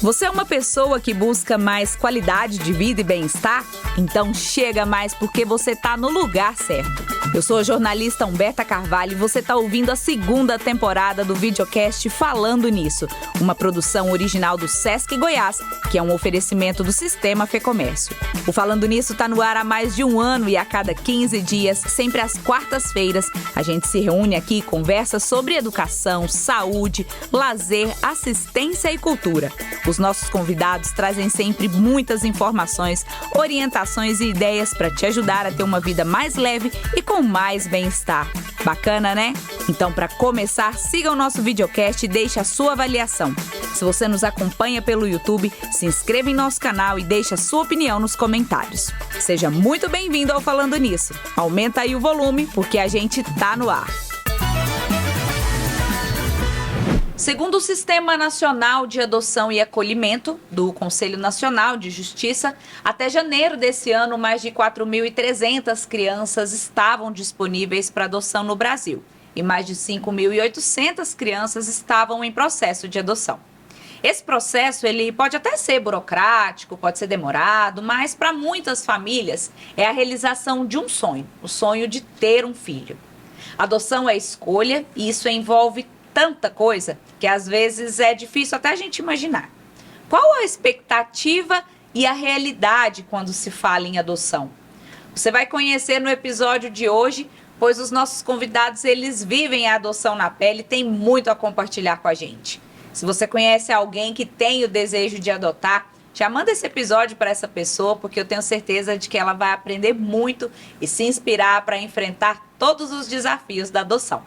Você é uma pessoa que busca mais qualidade de vida e bem-estar? Então chega mais porque você está no lugar certo. Eu sou a jornalista Humberta Carvalho e você está ouvindo a segunda temporada do videocast Falando Nisso, uma produção original do Sesc Goiás, que é um oferecimento do Sistema Fecomércio. O Falando Nisso está no ar há mais de um ano e a cada 15 dias, sempre às quartas-feiras, a gente se reúne aqui e conversa sobre educação, saúde, lazer, assistência e cultura. Os nossos convidados trazem sempre muitas informações, orientações e ideias para te ajudar a ter uma vida mais leve e com mais bem-estar. Bacana, né? Então, para começar, siga o nosso videocast e deixe a sua avaliação. Se você nos acompanha pelo YouTube, se inscreva em nosso canal e deixe a sua opinião nos comentários. Seja muito bem-vindo ao Falando Nisso. Aumenta aí o volume, porque a gente tá no ar. Segundo o Sistema Nacional de Adoção e Acolhimento, do Conselho Nacional de Justiça, até janeiro desse ano, mais de 4.300 crianças estavam disponíveis para adoção no Brasil e mais de 5.800 crianças estavam em processo de adoção. Esse processo ele pode até ser burocrático, pode ser demorado, mas para muitas famílias é a realização de um sonho, o sonho de ter um filho. Adoção é escolha e isso envolve tanta coisa que às vezes é difícil até a gente imaginar. Qual a expectativa e a realidade quando se fala em adoção? Você vai conhecer no episódio de hoje, pois os nossos convidados eles vivem a adoção na pele e têm muito a compartilhar com a gente. Se você conhece alguém que tem o desejo de adotar, já manda esse episódio para essa pessoa, porque eu tenho certeza de que ela vai aprender muito e se inspirar para enfrentar todos os desafios da adoção.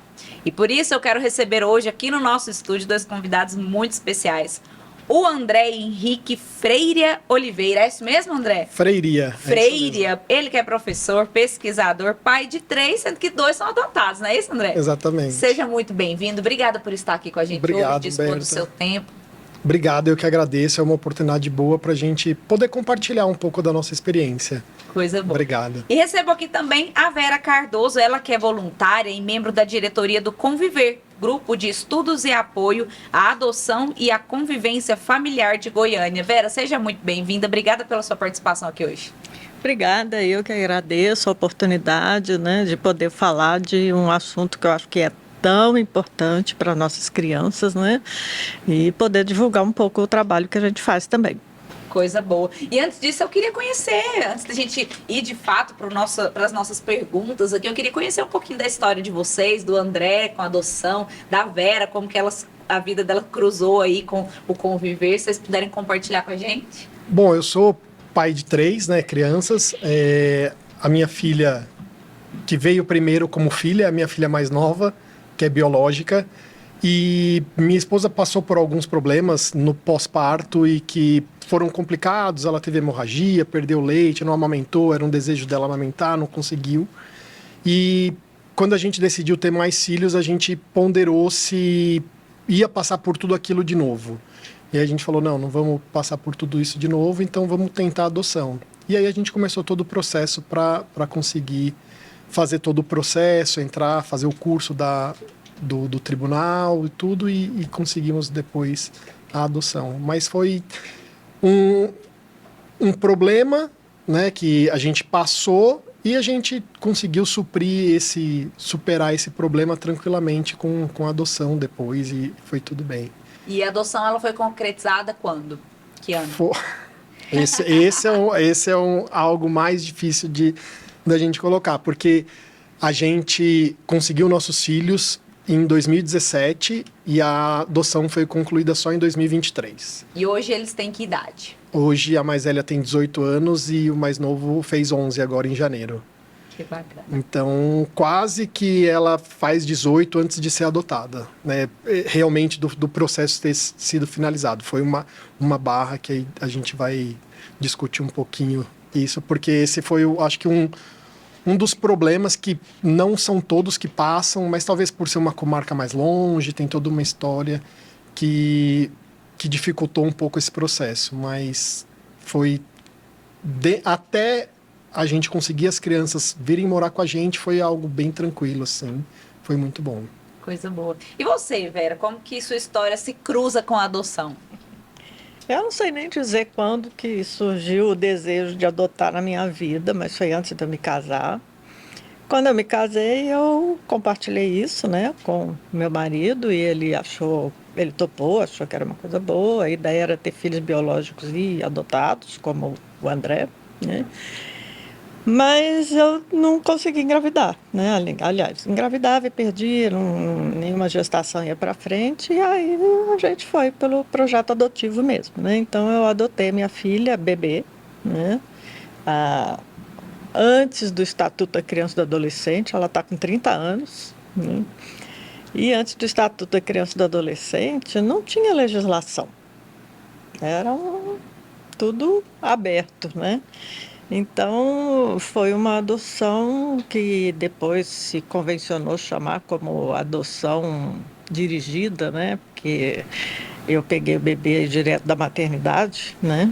E por isso eu quero receber hoje aqui no nosso estúdio dois convidados muito especiais. O André Henrique Freiria Oliveira. É isso mesmo, André? Freiria. Freiria. Ele que é professor, pesquisador, pai de 3, sendo que 2 são adotados, não é isso, André? Exatamente. Seja muito bem-vindo. Obrigada por estar aqui com a gente. Obrigado, hoje, dispor do Berta. seu tempo. Obrigado, eu que agradeço. É uma oportunidade boa para a gente poder compartilhar um pouco da nossa experiência. Coisa boa. Obrigado. E recebo aqui também a Vera Cardoso, ela que é voluntária e membro da diretoria do Conviver, grupo de estudos e apoio à adoção e à convivência familiar de Goiânia. Vera, seja muito bem-vinda. Obrigada pela sua participação aqui hoje. Obrigada, eu que agradeço a oportunidade, de poder falar de um assunto que eu acho que é tão importante para nossas crianças, e poder divulgar um pouco o trabalho que a gente faz também. Coisa boa. E antes disso, eu queria conhecer, antes da gente ir de fato para as nossas perguntas aqui, eu queria conhecer um pouquinho da história de vocês, do André com a adoção, da Vera, como que a vida dela cruzou aí com o Conviver. Se vocês puderem compartilhar com a gente. Bom, eu sou pai de 3, crianças. A minha filha, que veio primeiro como filha, a minha filha mais nova, que é biológica, e minha esposa passou por alguns problemas no pós-parto e que foram complicados. Ela teve hemorragia, perdeu leite, não amamentou, era um desejo dela amamentar, não conseguiu. E quando a gente decidiu ter mais filhos, a gente ponderou se ia passar por tudo aquilo de novo. E aí a gente falou, não vamos passar por tudo isso de novo, então vamos tentar a adoção. E aí a gente começou todo o processo para conseguir fazer todo o processo, entrar, fazer o curso do tribunal e tudo, e conseguimos depois a adoção. Mas foi um problema, que a gente passou e a gente conseguiu superar esse problema tranquilamente com a adoção depois, e foi tudo bem. E a adoção ela foi concretizada quando? Que ano? Esse é algo mais difícil da gente colocar, porque a gente conseguiu nossos filhos em 2017 e a adoção foi concluída só em 2023. E hoje eles têm que idade? Hoje a mais velha tem 18 anos e o mais novo fez 11 agora em janeiro. Que bacana. Então, quase que ela faz 18 antes de ser adotada, realmente do processo ter sido finalizado. Foi uma barra que a gente vai discutir um pouquinho isso, porque esse foi, acho que um dos problemas que não são todos que passam, mas talvez por ser uma comarca mais longe, tem toda uma história que dificultou um pouco esse processo, mas foi até a gente conseguir as crianças virem morar com a gente, foi algo bem tranquilo, assim, foi muito bom. Coisa boa. E você, Vera, como que sua história se cruza com a adoção? Eu não sei nem dizer quando que surgiu o desejo de adotar na minha vida, mas foi antes de eu me casar. Quando eu me casei, eu compartilhei isso, né, com meu marido e ele topou, achou que era uma coisa boa. A ideia era ter filhos biológicos e adotados, como o André, né? Mas eu não consegui engravidar, né? Aliás, engravidava e perdia, nenhuma gestação ia para frente, e aí a gente foi pelo projeto adotivo mesmo, né? Então eu adotei minha filha, bebê, né? Antes do Estatuto da Criança e do Adolescente, ela está com 30 anos, né? E antes do Estatuto da Criança e do Adolescente, não tinha legislação, era tudo aberto, né? Então, foi uma adoção que depois se convencionou chamar como adoção dirigida, né? Porque eu peguei o bebê direto da maternidade, né?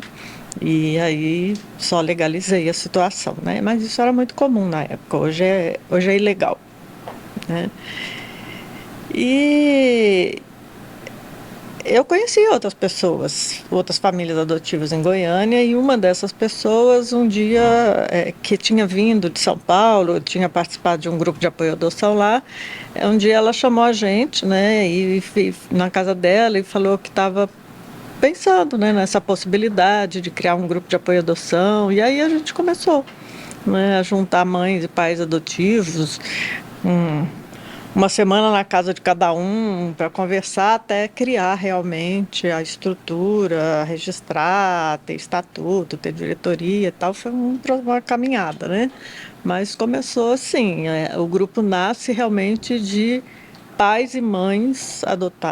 E aí só legalizei a situação, né? Mas isso era muito comum na época, hoje é ilegal, né? E eu conheci outras pessoas, outras famílias adotivas em Goiânia, e uma dessas pessoas, um dia, que tinha vindo de São Paulo, tinha participado de um grupo de apoio à adoção lá, um dia ela chamou a gente, né, e na casa dela e falou que estava pensando, né, nessa possibilidade de criar um grupo de apoio à adoção, e aí a gente começou, né, a juntar mães e pais adotivos, uma semana na casa de cada um para conversar até criar realmente a estrutura, registrar, ter estatuto, ter diretoria e tal. Foi uma caminhada, né? Mas começou assim, o grupo nasce realmente de pais e mães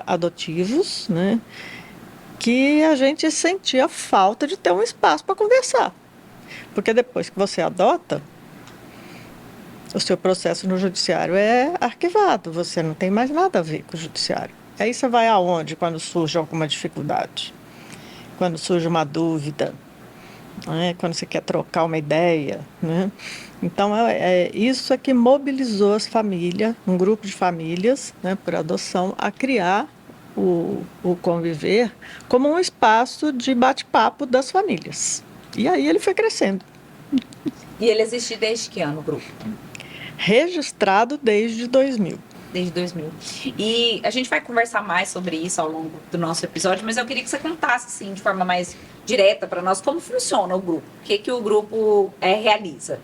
adotivos, né? Que a gente sentia falta de ter um espaço para conversar. Porque depois que você adota, o seu processo no judiciário é arquivado, você não tem mais nada a ver com o judiciário. Aí você vai aonde quando surge alguma dificuldade? Quando surge uma dúvida, né? Quando você quer trocar uma ideia, né? Então, isso é que mobilizou as famílias, um grupo de famílias, né, por adoção, a criar o Conviver como um espaço de bate-papo das famílias. E aí ele foi crescendo. E ele existe desde que ano, o grupo? Registrado desde 2000. Desde 2000. E a gente vai conversar mais sobre isso ao longo do nosso episódio, mas eu queria que você contasse, assim, de forma mais direta para nós, como funciona o grupo, o que o grupo realiza.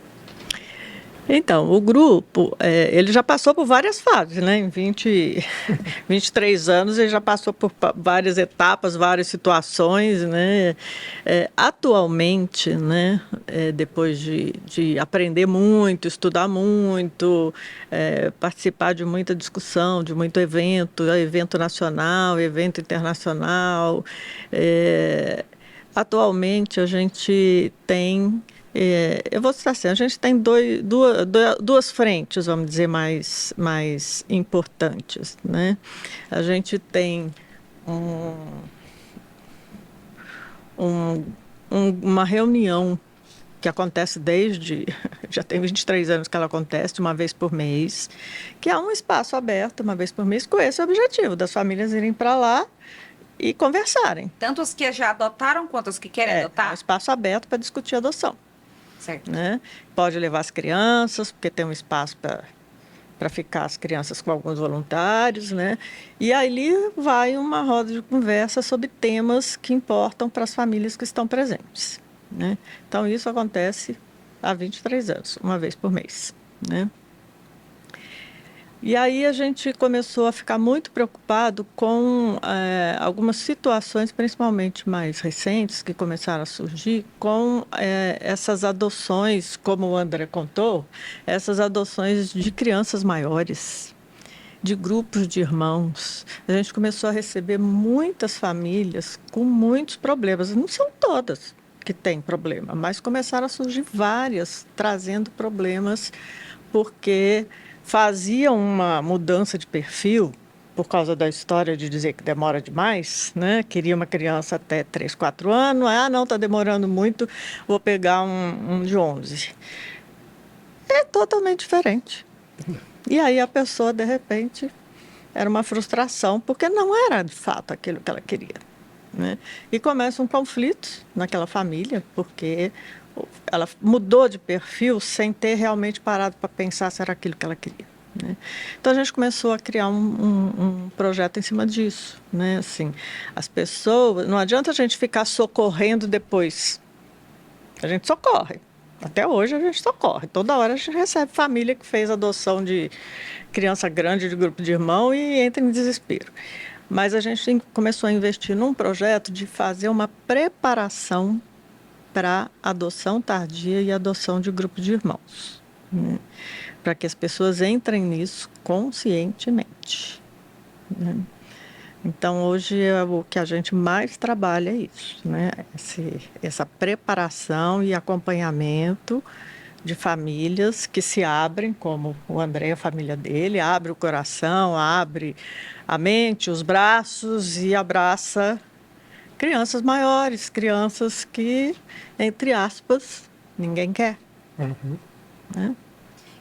Então, o grupo, ele já passou por várias fases, né? Em 23 anos ele já passou por várias etapas, várias situações, né? Atualmente, né? Depois de aprender muito, estudar muito, participar de muita discussão, de muito evento nacional, evento internacional, atualmente a gente tem... eu vou citar assim, a gente tem duas frentes, vamos dizer, mais importantes, né? A gente tem uma reunião que acontece já tem 23 anos que ela acontece, uma vez por mês, que é um espaço aberto, uma vez por mês, com esse objetivo, das famílias irem para lá e conversarem. Tanto as que já adotaram quanto as que querem adotar? É um espaço aberto para discutir adoção. Certo. Né? Pode levar as crianças, porque tem um espaço para ficar as crianças com alguns voluntários, né? E ali vai uma roda de conversa sobre temas que importam para as famílias que estão presentes, né? Então, isso acontece há 23 anos, uma vez por mês, né? E aí a gente começou a ficar muito preocupado com algumas situações, principalmente mais recentes, que começaram a surgir, com essas adoções, como o André contou, essas adoções de crianças maiores, de grupos de irmãos. A gente começou a receber muitas famílias com muitos problemas. Não são todas que têm problema, mas começaram a surgir várias trazendo problemas porque fazia uma mudança de perfil por causa da história de dizer que demora demais, né? Queria uma criança até 3, 4 anos. Não, está demorando muito, vou pegar um de 11. É totalmente diferente. E aí a pessoa, de repente, era uma frustração, porque não era, de fato, aquilo que ela queria. né? E começam conflitos naquela família, porque ela mudou de perfil sem ter realmente parado para pensar se era aquilo que ela queria, né? Então a gente começou a criar um projeto em cima disso, né? Assim, as pessoas, não adianta a gente ficar socorrendo depois. A gente socorre. Até hoje a gente socorre. Toda hora a gente recebe família que fez adoção de criança grande de grupo de irmão e entra em desespero. Mas a gente começou a investir num projeto de fazer uma preparação para adoção tardia e adoção de grupo de irmãos, né? Para que as pessoas entrem nisso conscientemente, né? Então, hoje, o que a gente mais trabalha é isso, né? Essa preparação e acompanhamento de famílias que se abrem, como o André e a família dele, abre o coração, abre a mente, os braços e abraça crianças maiores, crianças que, entre aspas, ninguém quer, Uhum. né?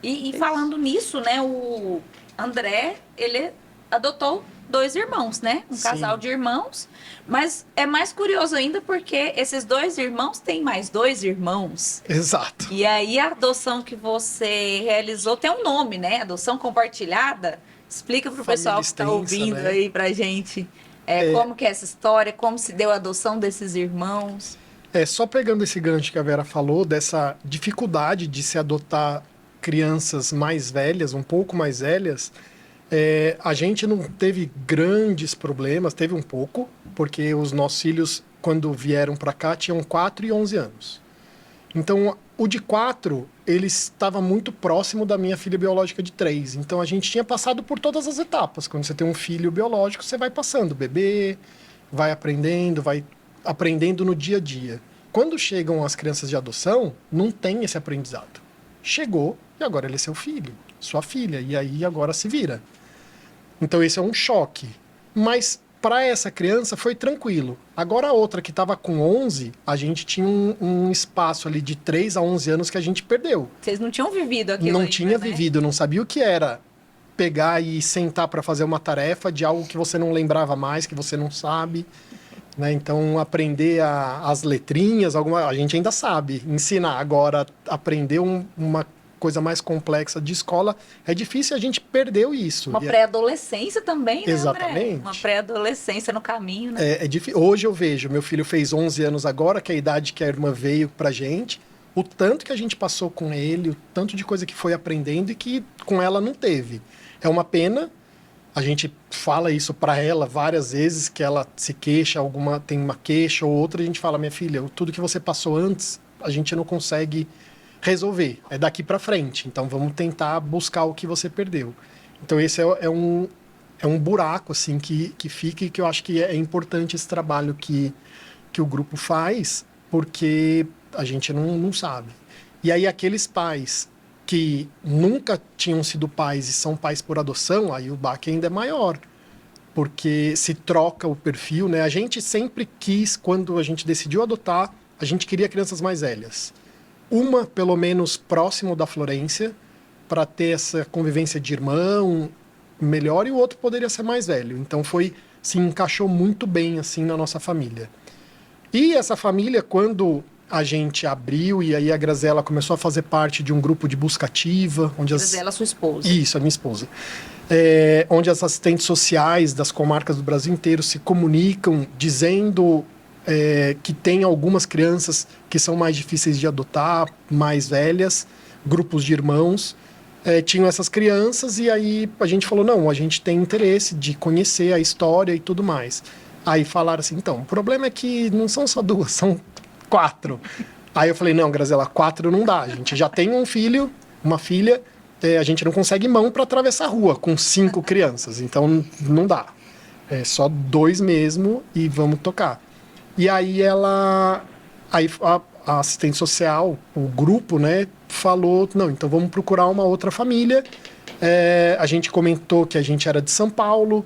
E falando nisso, né, o André, ele adotou 2 irmãos, né? Um Sim. casal de irmãos. Mas é mais curioso ainda porque esses 2 irmãos têm mais 2 irmãos. Exato. E aí a adoção que você realizou tem um nome, né? Adoção compartilhada. Explica para o Família pessoal que está extensa, ouvindo né? aí pra gente. Como que é essa história, como se deu a adoção desses irmãos. Só pegando esse gancho que a Vera falou, dessa dificuldade de se adotar crianças mais velhas, um pouco mais velhas, a gente não teve grandes problemas, teve um pouco, porque os nossos filhos, quando vieram para cá, tinham 4 e 11 anos. Então, o de 4, ele estava muito próximo da minha filha biológica de 3. Então, a gente tinha passado por todas as etapas. Quando você tem um filho biológico, você vai passando, bebê, vai aprendendo no dia a dia. Quando chegam as crianças de adoção, não tem esse aprendizado. Chegou e agora ele é seu filho, sua filha, e aí agora se vira. Então esse é um choque. Mas para essa criança foi tranquilo. Agora a outra que estava com 11, a gente tinha um espaço ali de 3 a 11 anos que a gente perdeu. Vocês não tinham vivido aquilo Não ainda, tinha né? vivido, não sabia o que era pegar e sentar para fazer uma tarefa de algo que você não lembrava mais, que você não sabe, né? Então aprender as letrinhas, a gente ainda sabe ensinar. Agora aprender uma coisa mais complexa de escola é difícil, a gente perdeu isso. Uma pré-adolescência também, né, Exatamente. André? Uma pré-adolescência no caminho, né? Hoje eu vejo, meu filho fez 11 anos agora, que é a idade que a irmã veio pra gente, o tanto que a gente passou com ele, o tanto de coisa que foi aprendendo e que com ela não teve. É uma pena, a gente fala isso pra ela várias vezes, que ela se queixa, tem uma queixa ou outra, a gente fala, minha filha, tudo que você passou antes, a gente não consegue resolver, é daqui para frente, então vamos tentar buscar o que você perdeu. Então esse é um buraco assim que fica, e que eu acho que é importante esse trabalho que o grupo faz, porque a gente não sabe. E aí aqueles pais que nunca tinham sido pais e são pais por adoção, aí o baque ainda é maior, porque se troca o perfil, né? A gente sempre quis, quando a gente decidiu adotar, a gente queria crianças mais velhas. Uma, pelo menos, próximo da Florência, para ter essa convivência de irmão melhor, e o outro poderia ser mais velho. Então se encaixou muito bem assim na nossa família. E essa família, quando a gente abriu, e aí a Graziella começou a fazer parte de um grupo de busca ativa, onde Graziella, sua esposa. Isso, a minha esposa. Onde as assistentes sociais das comarcas do Brasil inteiro se comunicam, dizendo que tem algumas crianças que são mais difíceis de adotar, mais velhas, grupos de irmãos, tinham essas crianças, e aí a gente falou, não, a gente tem interesse de conhecer a história e tudo mais. Aí falaram assim, então, o problema é que não são só 2, são 4. Aí eu falei, não, Graziella, 4 não dá, a gente já tem um filho, uma filha, a gente não consegue mão para atravessar a rua com 5 crianças, então não dá. É só 2 mesmo e vamos tocar. E aí a assistente social, o grupo, né, falou, não, então vamos procurar uma outra família. A gente comentou que a gente era de São Paulo,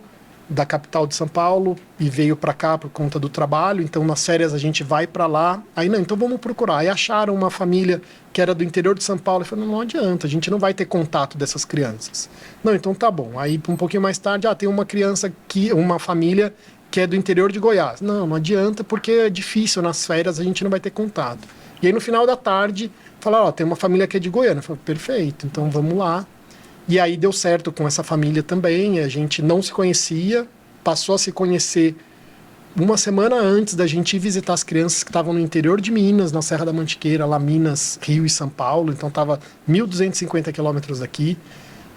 da capital de São Paulo, e veio para cá por conta do trabalho, então nas férias a gente vai para lá. Aí não, então vamos procurar. Aí acharam uma família que era do interior de São Paulo, e falaram, não adianta, a gente não vai ter contato dessas crianças. Não, então tá bom. Aí um pouquinho mais tarde, tem uma família que é do interior de Goiás. Não adianta, porque é difícil, nas férias a gente não vai ter contato. E aí no final da tarde, falaram, tem uma família que é de Goiânia. Eu falei, perfeito, então vamos lá. E aí deu certo com essa família também, a gente não se conhecia, passou a se conhecer uma semana antes da gente ir visitar as crianças que estavam no interior de Minas, na Serra da Mantiqueira, lá Minas, Rio e São Paulo, então estava 1.250 quilômetros daqui.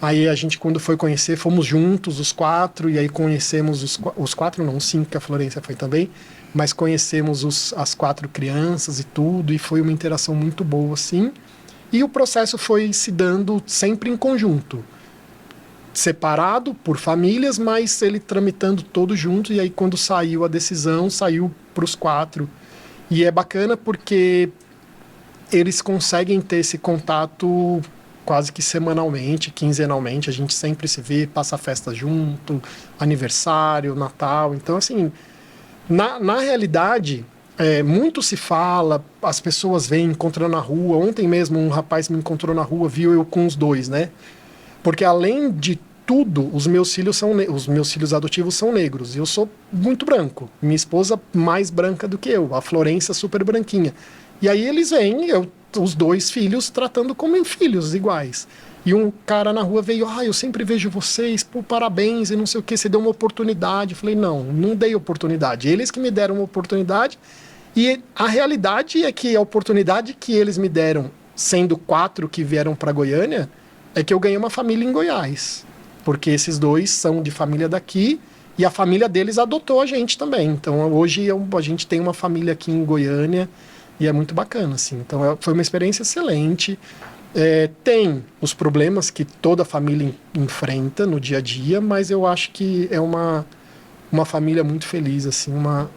Aí a gente, quando foi conhecer, fomos juntos, os 4, e aí conhecemos os 4, não, os 5, que a Florência foi também, mas conhecemos as 4 crianças e tudo, e foi uma interação muito boa, assim. E o processo foi se dando sempre em conjunto, separado por famílias, mas ele tramitando todo junto, e aí quando saiu a decisão, saiu para os 4. E é bacana porque eles conseguem ter esse contato quase que semanalmente, quinzenalmente, a gente sempre se vê, passa festa junto, aniversário, Natal. Então, assim, na realidade, muito se fala, as pessoas vêm encontrando na rua. Ontem mesmo um rapaz me encontrou na rua, viu eu com os 2, né? Porque além de tudo, os meus filhos adotivos são negros, e eu sou muito branco. Minha esposa mais branca do que eu, a Florência super branquinha. E aí eles vêm, os 2 filhos tratando como filhos iguais. E um cara na rua veio, eu sempre vejo vocês, pô, parabéns, e não sei o que, você deu uma oportunidade. Eu falei, não dei oportunidade. Eles que me deram uma oportunidade, e a realidade é que a oportunidade que eles me deram, sendo 4 que vieram para Goiânia, é que eu ganhei uma família em Goiás. Porque esses 2 são de família daqui, e a família deles adotou a gente também. Então hoje a gente tem uma família aqui em Goiânia, e é muito bacana, assim. Então foi uma experiência excelente. Tem os problemas que toda família enfrenta no dia a dia, mas eu acho que é uma família muito feliz, assim, uma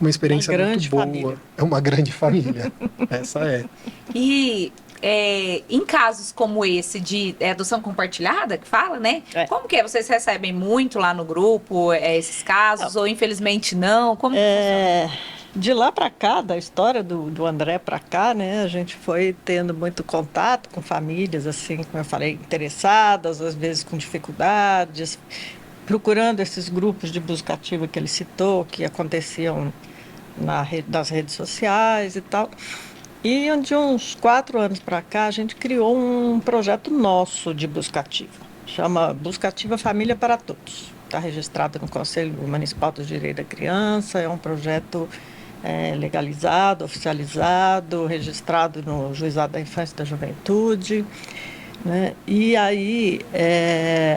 experiência muito boa. Família. É uma grande família. Essa é. E em casos como esse de adoção compartilhada, que fala, né? Como que é? Vocês recebem muito lá no grupo esses casos, ou infelizmente não? Como que funciona? De lá para cá, da história do André para cá, né, a gente foi tendo muito contato com famílias, assim, como eu falei, interessadas, às vezes com dificuldades, procurando esses grupos de busca ativa que ele citou, que aconteciam nas redes sociais e tal. E de uns 4 anos para cá, a gente criou um projeto nosso de busca ativa, chama Busca Ativa Família para Todos. Está registrado no Conselho Municipal do Direito da Criança, é um projeto legalizado, oficializado, registrado no Juizado da Infância e da Juventude, né? E aí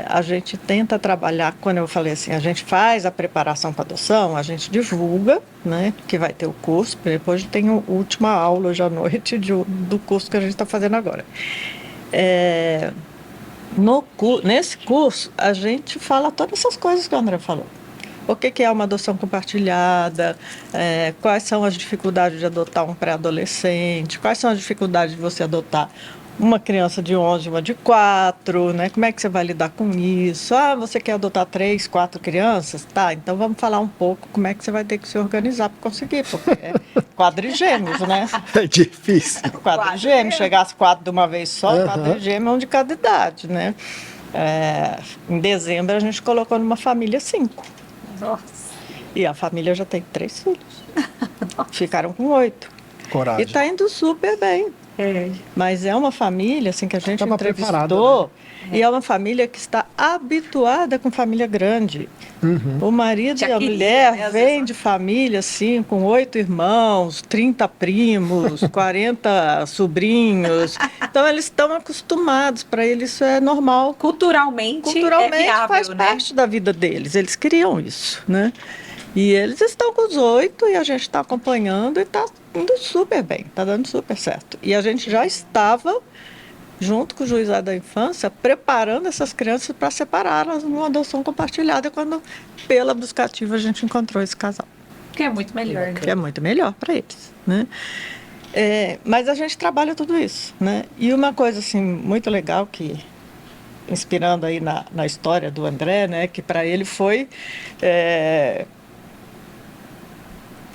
a gente tenta trabalhar, quando eu falei assim, a gente faz a preparação para adoção, a gente divulga, né, que vai ter o curso, depois tem a última aula hoje à noite do curso que a gente está fazendo agora. Nesse curso, a gente fala todas essas coisas que o André falou. O que é uma adoção compartilhada, quais são as dificuldades de adotar um pré-adolescente, quais são as dificuldades de você adotar uma criança de 11 e uma de 4, né? Como é que você vai lidar com isso? Você quer adotar 3, 4 crianças? Tá, então vamos falar um pouco como é que você vai ter que se organizar para conseguir, porque é quadrigêmeos, né? É difícil. Quadrigêmeos, chegasse 4 de uma vez só, quadrigêmeo é um de cada idade, né? Em dezembro a gente colocou numa família 5. Nossa. E a família já tem 3 filhos. Ficaram com 8. Coragem. E está indo super bem. Mas é uma família assim, que a gente entrevistou, né? E é uma família que está habituada com família grande. O marido e a mulher vêm de família assim, com 8 irmãos, 30 primos, 40 sobrinhos. Então eles estão acostumados, para eles isso é normal. Culturalmente é viável, faz parte da vida deles, eles criam isso, né? E eles estão com os 8 e a gente está acompanhando e está indo super bem, está dando super certo. E a gente já estava, junto com o Juizado da Infância, preparando essas crianças para separá-las numa adoção compartilhada, quando, pela busca ativa, a gente encontrou esse casal. Que é muito melhor. Que é muito melhor para eles, né? Mas a gente trabalha tudo isso, né? E uma coisa assim, muito legal que... inspirando aí na história do André, né? Que para ele foi...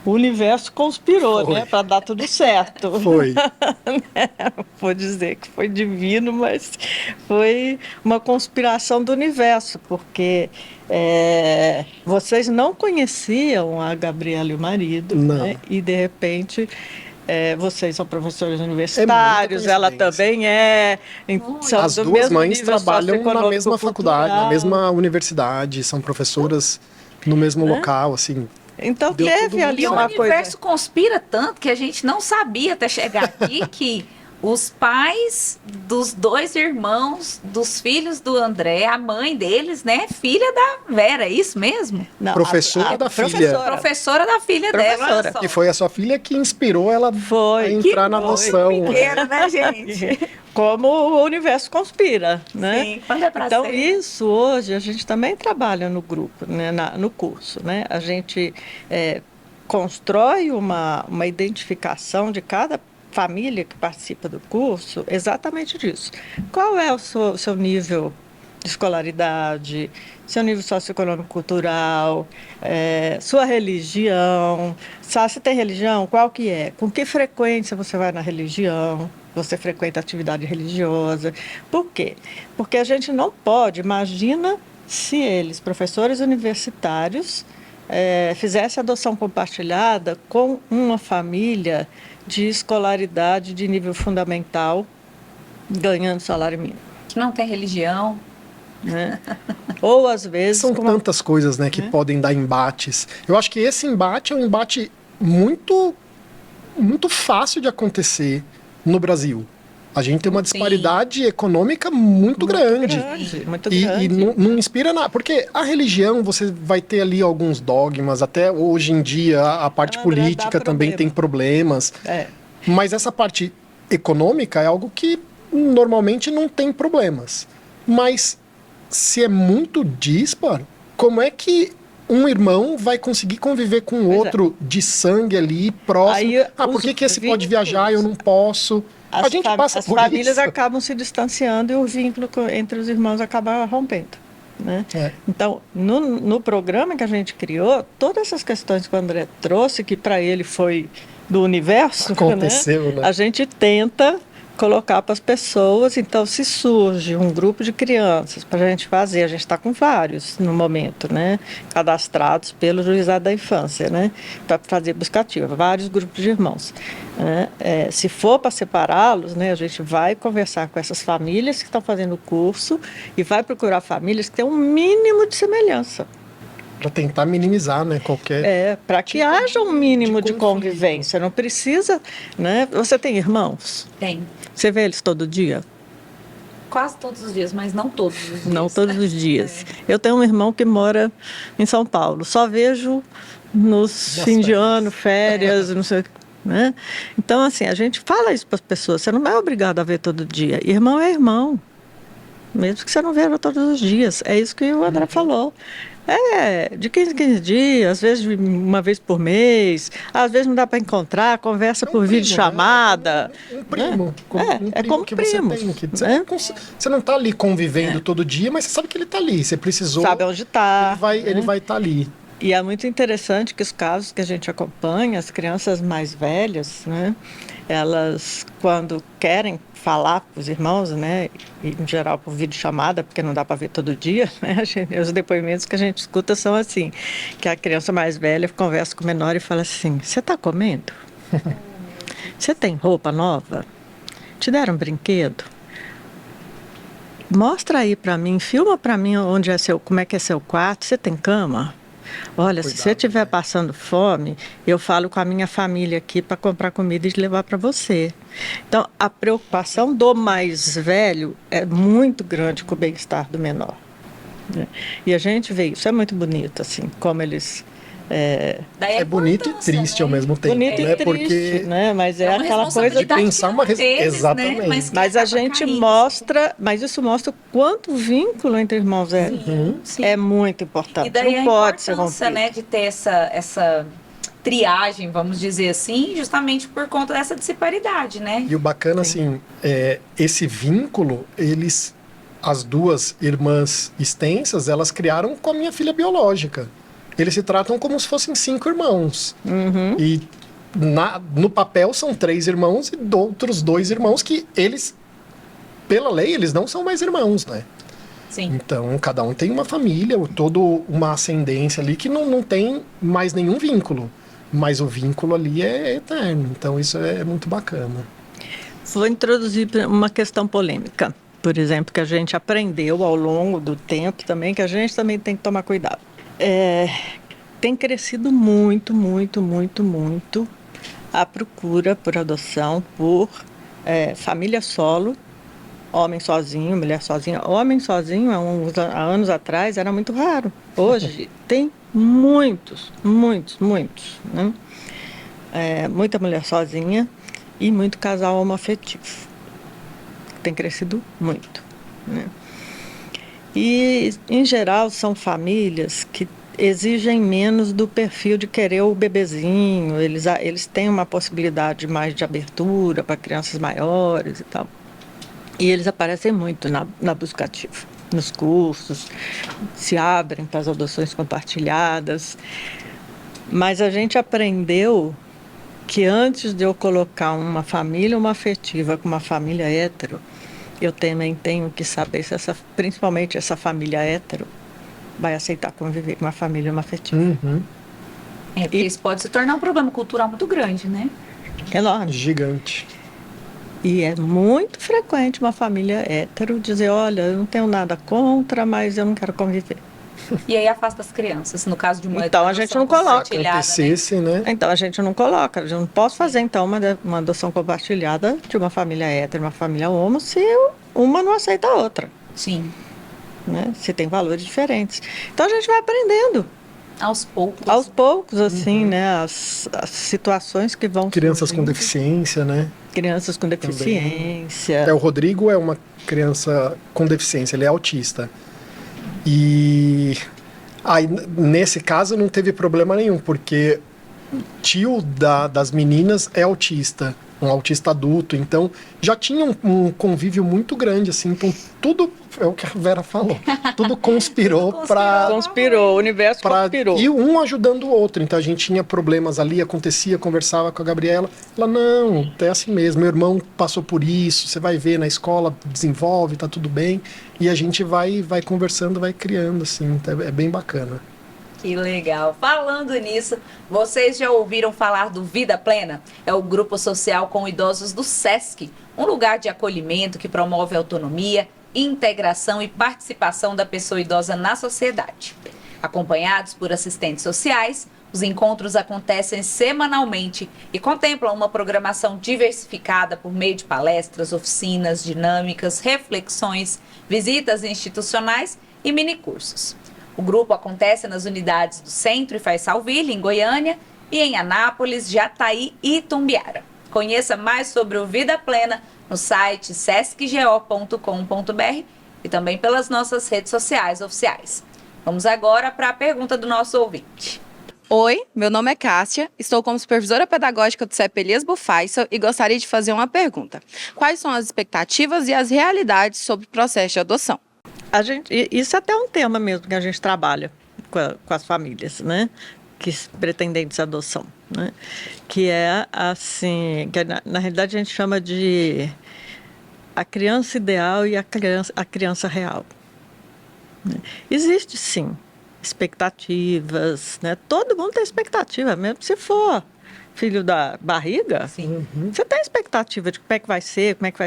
O universo conspirou, Foi. né, para dar tudo certo. Foi. Vou dizer que foi divino, mas foi uma conspiração do universo, porque vocês não conheciam a Gabriela e o marido, Não. né? E de repente vocês são professores universitários, muita ela coincidência. também é. São As do duas mesmo mães nível trabalham na socioeconômico, mesma faculdade, na cultural. mesma universidade, são professoras no mesmo local, assim. Então Deu teve tudo ali E o uma universo coisa. conspira tanto que a gente não sabia até chegar aqui que os pais dos dois irmãos, dos filhos do André, a mãe deles, né? Filha da Vera, é isso mesmo? Não, Professora da filha. Professora da filha dela. Professora. Olha só. E foi a sua filha que inspirou ela Foi. a entrar na Que noção. pequeno, né, gente? Como o universo conspira, né? Sim, quando é pra Então, ser. isso hoje a gente também trabalha no grupo, né? No curso, né? A gente constrói uma identificação de cada família que participa do curso exatamente disso. Qual é o seu nível de escolaridade, seu nível socioeconômico cultural, sua religião, sabe, se tem religião, qual que é? Com que frequência você vai na religião? Você frequenta atividade religiosa? Por quê? Porque a gente não pode, imagina se eles, professores universitários, fizessem adoção compartilhada com uma família de escolaridade de nível fundamental, ganhando salário mínimo. Que não tem religião. Né? Ou às vezes São tantas coisas, né, que podem dar embates. Eu acho que esse embate é um embate muito, muito fácil de acontecer no Brasil. A gente tem uma disparidade econômica muito grande. Muito E grande. não inspira nada. Porque a religião, você vai ter ali alguns dogmas, até hoje em dia a parte André, política dá também problema. tem problemas. É. Mas essa parte econômica é algo que normalmente não tem problemas. Mas se é muito dispar, como é que um irmão vai conseguir conviver com o outro de sangue ali, próximo? Aí, Por os que esse pode vínculos- viajar e eu não posso? A gente passa As por famílias isso. acabam se distanciando e o vínculo entre os irmãos acaba rompendo. Né? É. Então, no programa que a gente criou, todas essas questões que o André trouxe, que para ele foi do universo, Aconteceu, né? A gente tenta colocar para as pessoas. Então, se surge um grupo de crianças para a gente fazer, a gente está com vários no momento, né? Cadastrados pelo Juizado da Infância, né? Para fazer buscativa, vários grupos de irmãos. Né? Se for para separá-los, né, a gente vai conversar com essas famílias que estão fazendo o curso e vai procurar famílias que têm um mínimo de semelhança. Para tentar minimizar, né, qualquer... Para que tipo haja um mínimo de de conflito. convivência. Não precisa, né? Você tem irmãos? Tem. Você vê eles todo dia? Quase todos os dias, mas não todos os dias. Não todos os dias. Eu tenho um irmão que mora em São Paulo. Só vejo nos fim de ano, férias, não sei o que. Né? Então, assim, a gente fala isso para as pessoas. Você não é obrigado a ver todo dia. Irmão é irmão. Mesmo que você não veja todos os dias. É isso que o André falou. De 15 em 15 dias, às vezes uma vez por mês, às vezes não dá para encontrar, conversa por videochamada. Um primo. É como que primos, você tem. Que né? você não está ali convivendo todo dia, mas você sabe que ele está ali. Você precisou, Sabe onde está. ele vai estar ali. E é muito interessante que os casos que a gente acompanha, as crianças mais velhas, né, elas, quando querem falar com os irmãos, né, e, em geral por videochamada, porque não dá para ver todo dia, né, os depoimentos que a gente escuta são assim, que a criança mais velha conversa com o menor e fala assim, você está comendo? Você tem roupa nova? Te deram um brinquedo? Mostra aí para mim, filma para mim onde é como é que é seu quarto, você tem cama? Olha, se você estiver passando fome, eu falo com a minha família aqui para comprar comida e levar para você. Então, a preocupação do mais velho é muito grande com o bem-estar do menor. Né? E a gente vê isso, é muito bonito, assim, como eles... Daí É bonito e importância, triste né? ao mesmo tempo, Bonito né? e triste, Porque né? Mas é uma aquela coisa... de responsabilidade pensar que uma não deles, exatamente. Né? Mas que a acaba gente caindo. mostra, mas isso mostra o quanto o vínculo entre irmãos Sim. é muito importante. E daí não a pode ser importância, rompido. né, de ter essa triagem, vamos dizer assim, justamente por conta dessa disparidade, né? E o bacana, assim, esse vínculo, as duas irmãs extensas, elas criaram com a minha filha biológica. eles se tratam como se fossem 5 irmãos. Uhum. E no papel são 3 irmãos e outros 2 irmãos que eles, pela lei, eles não são mais irmãos, né? Sim. Então, cada um tem uma família, toda uma ascendência ali que não tem mais nenhum vínculo. Mas o vínculo ali é eterno. Então, isso é muito bacana. Vou introduzir uma questão polêmica, por exemplo, que a gente aprendeu ao longo do tempo também, que a gente também tem que tomar cuidado. Tem crescido muito, muito, muito, muito a procura por adoção por família solo, homem sozinho, mulher sozinha. Homem sozinho, há anos atrás, era muito raro. Hoje tem muitos, muitos, muitos, né? Muita mulher sozinha e muito casal homoafetivo. Tem crescido muito, né? E, em geral, são famílias que exigem menos do perfil de querer o bebezinho. Eles têm uma possibilidade mais de abertura para crianças maiores e tal. E eles aparecem muito na busca ativa, nos cursos, se abrem para as adoções compartilhadas. Mas a gente aprendeu que antes de eu colocar uma família homoafetiva com uma família hétero, eu também tenho que saber se principalmente essa família hétero vai aceitar conviver com uma família homoafetiva. Uhum. Porque isso pode se tornar um problema cultural muito grande, né? Enorme. Gigante. E é muito frequente uma família hétero dizer, olha, eu não tenho nada contra, mas eu não quero conviver. E aí afasta as crianças, no caso de uma Então a gente não coloca. Se acontecesse, né? Então a gente não coloca. Eu não posso fazer então uma adoção compartilhada de uma família hétero e uma família homo se uma não aceita a outra. Sim. Né? Se tem valores diferentes. Então a gente vai aprendendo. Aos poucos. Aos poucos, assim, né? As situações que vão Crianças surgindo. com deficiência, né? Crianças com deficiência. O Rodrigo é uma criança com deficiência, ele é autista. E aí, nesse caso não teve problema nenhum, porque o tio das meninas é autista, um autista adulto, então já tinha um convívio muito grande, assim, então tudo, é o que a Vera falou, tudo conspirou para... Conspirou, o universo conspirou. E um ajudando o outro, então a gente tinha problemas ali, acontecia, conversava com a Gabriela, ela, não, é assim mesmo, meu irmão passou por isso, você vai ver na escola, desenvolve, tá tudo bem, e a gente vai conversando, vai criando, assim, então é bem bacana. Que legal. Falando nisso, vocês já ouviram falar do Vida Plena? É o grupo social com idosos do SESC, um lugar de acolhimento que promove autonomia, integração e participação da pessoa idosa na sociedade. Acompanhados por assistentes sociais, os encontros acontecem semanalmente e contemplam uma programação diversificada por meio de palestras, oficinas, dinâmicas, reflexões, visitas institucionais e minicursos. O grupo acontece nas unidades do Centro e Faisalville, em Goiânia, e em Anápolis, Jataí e Itumbiara. Conheça mais sobre o Vida Plena no site sescgo.com.br e também pelas nossas redes sociais oficiais. Vamos agora para a pergunta do nosso ouvinte. Oi, meu nome é Cássia, estou como supervisora pedagógica do CEP Elias Bufaisel e gostaria de fazer uma pergunta. Quais são as expectativas e as realidades sobre o processo de adoção? Isso é até um tema mesmo que a gente trabalha com as famílias, né? Pretendentes de adoção, né? Que é assim, que na realidade a gente chama de a criança ideal e a criança real. Né? Existe sim expectativas, né? Todo mundo tem expectativa, mesmo se for filho da barriga, Sim. Você tem expectativa de como é que vai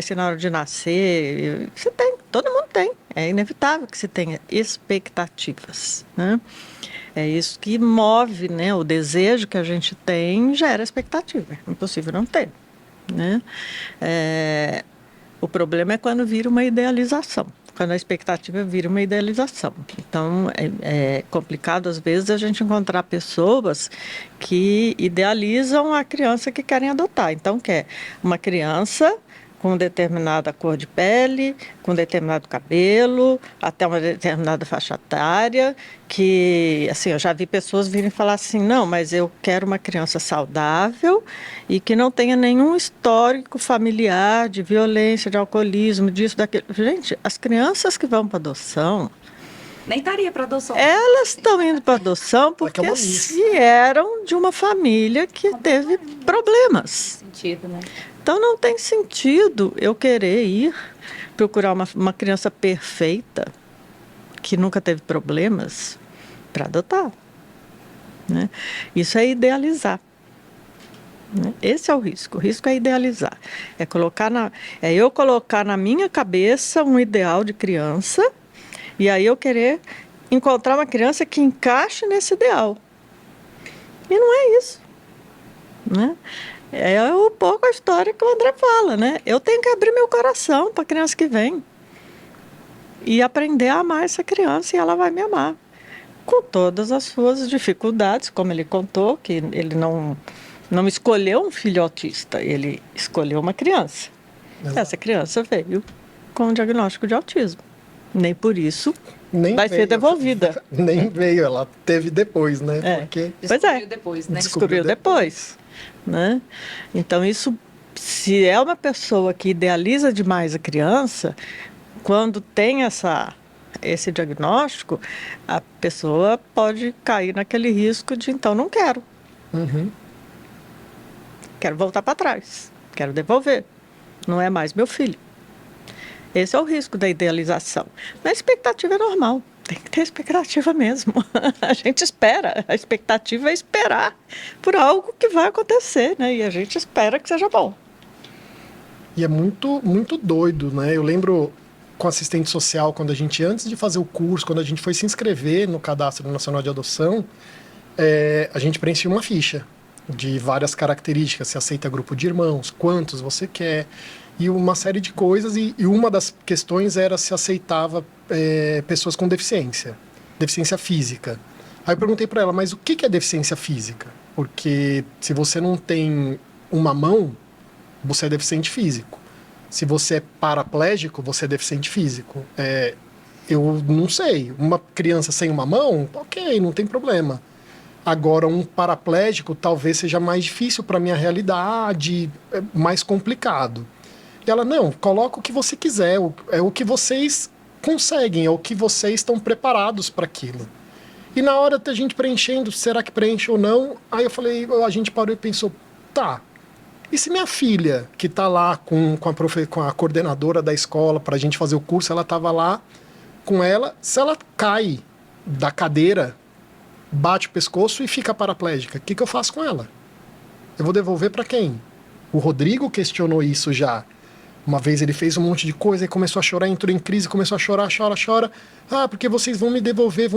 ser na hora de nascer. Você tem, todo mundo tem. É inevitável que você tenha expectativas, né? É isso que move, né? O desejo que a gente tem gera expectativa. É impossível não ter, né? O problema é quando vira uma idealização. Quando a expectativa vira uma idealização. Então, é complicado, às vezes, a gente encontrar pessoas que idealizam a criança que querem adotar. Então, quer uma criança com determinada cor de pele, com determinado cabelo, até uma determinada faixa etária, que, assim, eu já vi pessoas virem falar assim, não, mas eu quero uma criança saudável e que não tenha nenhum histórico familiar de violência, de alcoolismo, disso, daquilo. Gente, as crianças que vão para adoção, Nem estaria para adoção. Elas estão indo para adoção porque uma vieram de uma família que teve problemas. Sentido, né? Então não tem sentido eu querer ir procurar uma criança perfeita que nunca teve problemas para adotar, né? Isso é idealizar, né? Esse é o risco. O risco é idealizar. É eu colocar na minha cabeça um ideal de criança e aí eu querer encontrar uma criança que encaixe nesse ideal. E não é isso, né? É um pouco a história que o André fala, né? Eu tenho que abrir meu coração para a criança que vem e aprender a amar essa criança e ela vai me amar. Com todas as suas dificuldades, como ele contou, que ele não escolheu um filho autista, ele escolheu uma criança. Exato. Essa criança veio com um diagnóstico de autismo. Nem por isso Nem vai veio. ser devolvida. Nem veio, ela teve depois, né? É. Porque Pois é. Descobriu depois, né? Descobriu depois, né? Então isso, se é uma pessoa que idealiza demais a criança, quando tem esse diagnóstico, a pessoa pode cair naquele risco de então não quero, Uhum. quero voltar para trás, quero devolver, não é mais meu filho. Esse é o risco da idealização. A expectativa é normal. Tem que ter expectativa mesmo. A gente espera. A expectativa é esperar por algo que vai acontecer, né? E a gente espera que seja bom. E é muito, muito doido, né? Eu lembro com assistente social, quando a gente, antes de fazer o curso, quando a gente foi se inscrever no Cadastro Nacional de Adoção, a gente preenchia uma ficha de várias características. Se aceita grupo de irmãos, quantos você quer, e uma série de coisas. E uma das questões era se aceitava pessoas com deficiência física. Aí eu perguntei para ela, mas o que é deficiência física? Porque se você não tem uma mão, você é deficiente físico. Se você é paraplégico, você é deficiente físico. Eu não sei. Uma criança sem uma mão, ok, não tem problema. Agora, um paraplégico talvez seja mais difícil para a minha realidade, mais complicado. E ela, não, coloca o que você quiser, é o que vocês conseguem, é o que vocês estão preparados para aquilo. E na hora da gente preenchendo, será que preenche ou não? Aí eu falei, a gente parou e pensou, tá, e se minha filha, que está lá com a coordenadora da escola para a gente fazer o curso, ela estava lá com ela, se ela cai da cadeira, bate o pescoço e fica paraplégica, o que eu faço com ela? Eu vou devolver para quem? O Rodrigo questionou isso já. Uma vez ele fez um monte de coisa e começou a chorar, entrou em crise, começou a chorar, chora. Ah, porque vocês vão me devolver.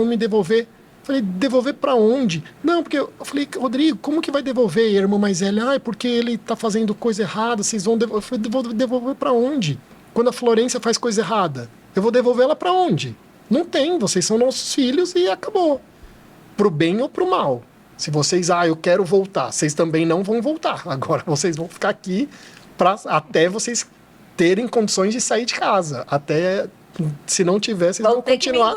Falei, devolver para onde? Não, porque eu falei, Rodrigo, como que vai devolver? E a irmã mais velha, é porque ele tá fazendo coisa errada, vocês vão devolver. Eu falei, devolver para onde? Quando a Florência faz coisa errada, eu vou devolver ela para onde? Não tem, vocês são nossos filhos e acabou. Pro bem ou pro mal. Se vocês, eu quero voltar, vocês também não vão voltar. Agora vocês vão ficar aqui até vocês terem condições de sair de casa. Até, se não tiver, vocês vão continuar.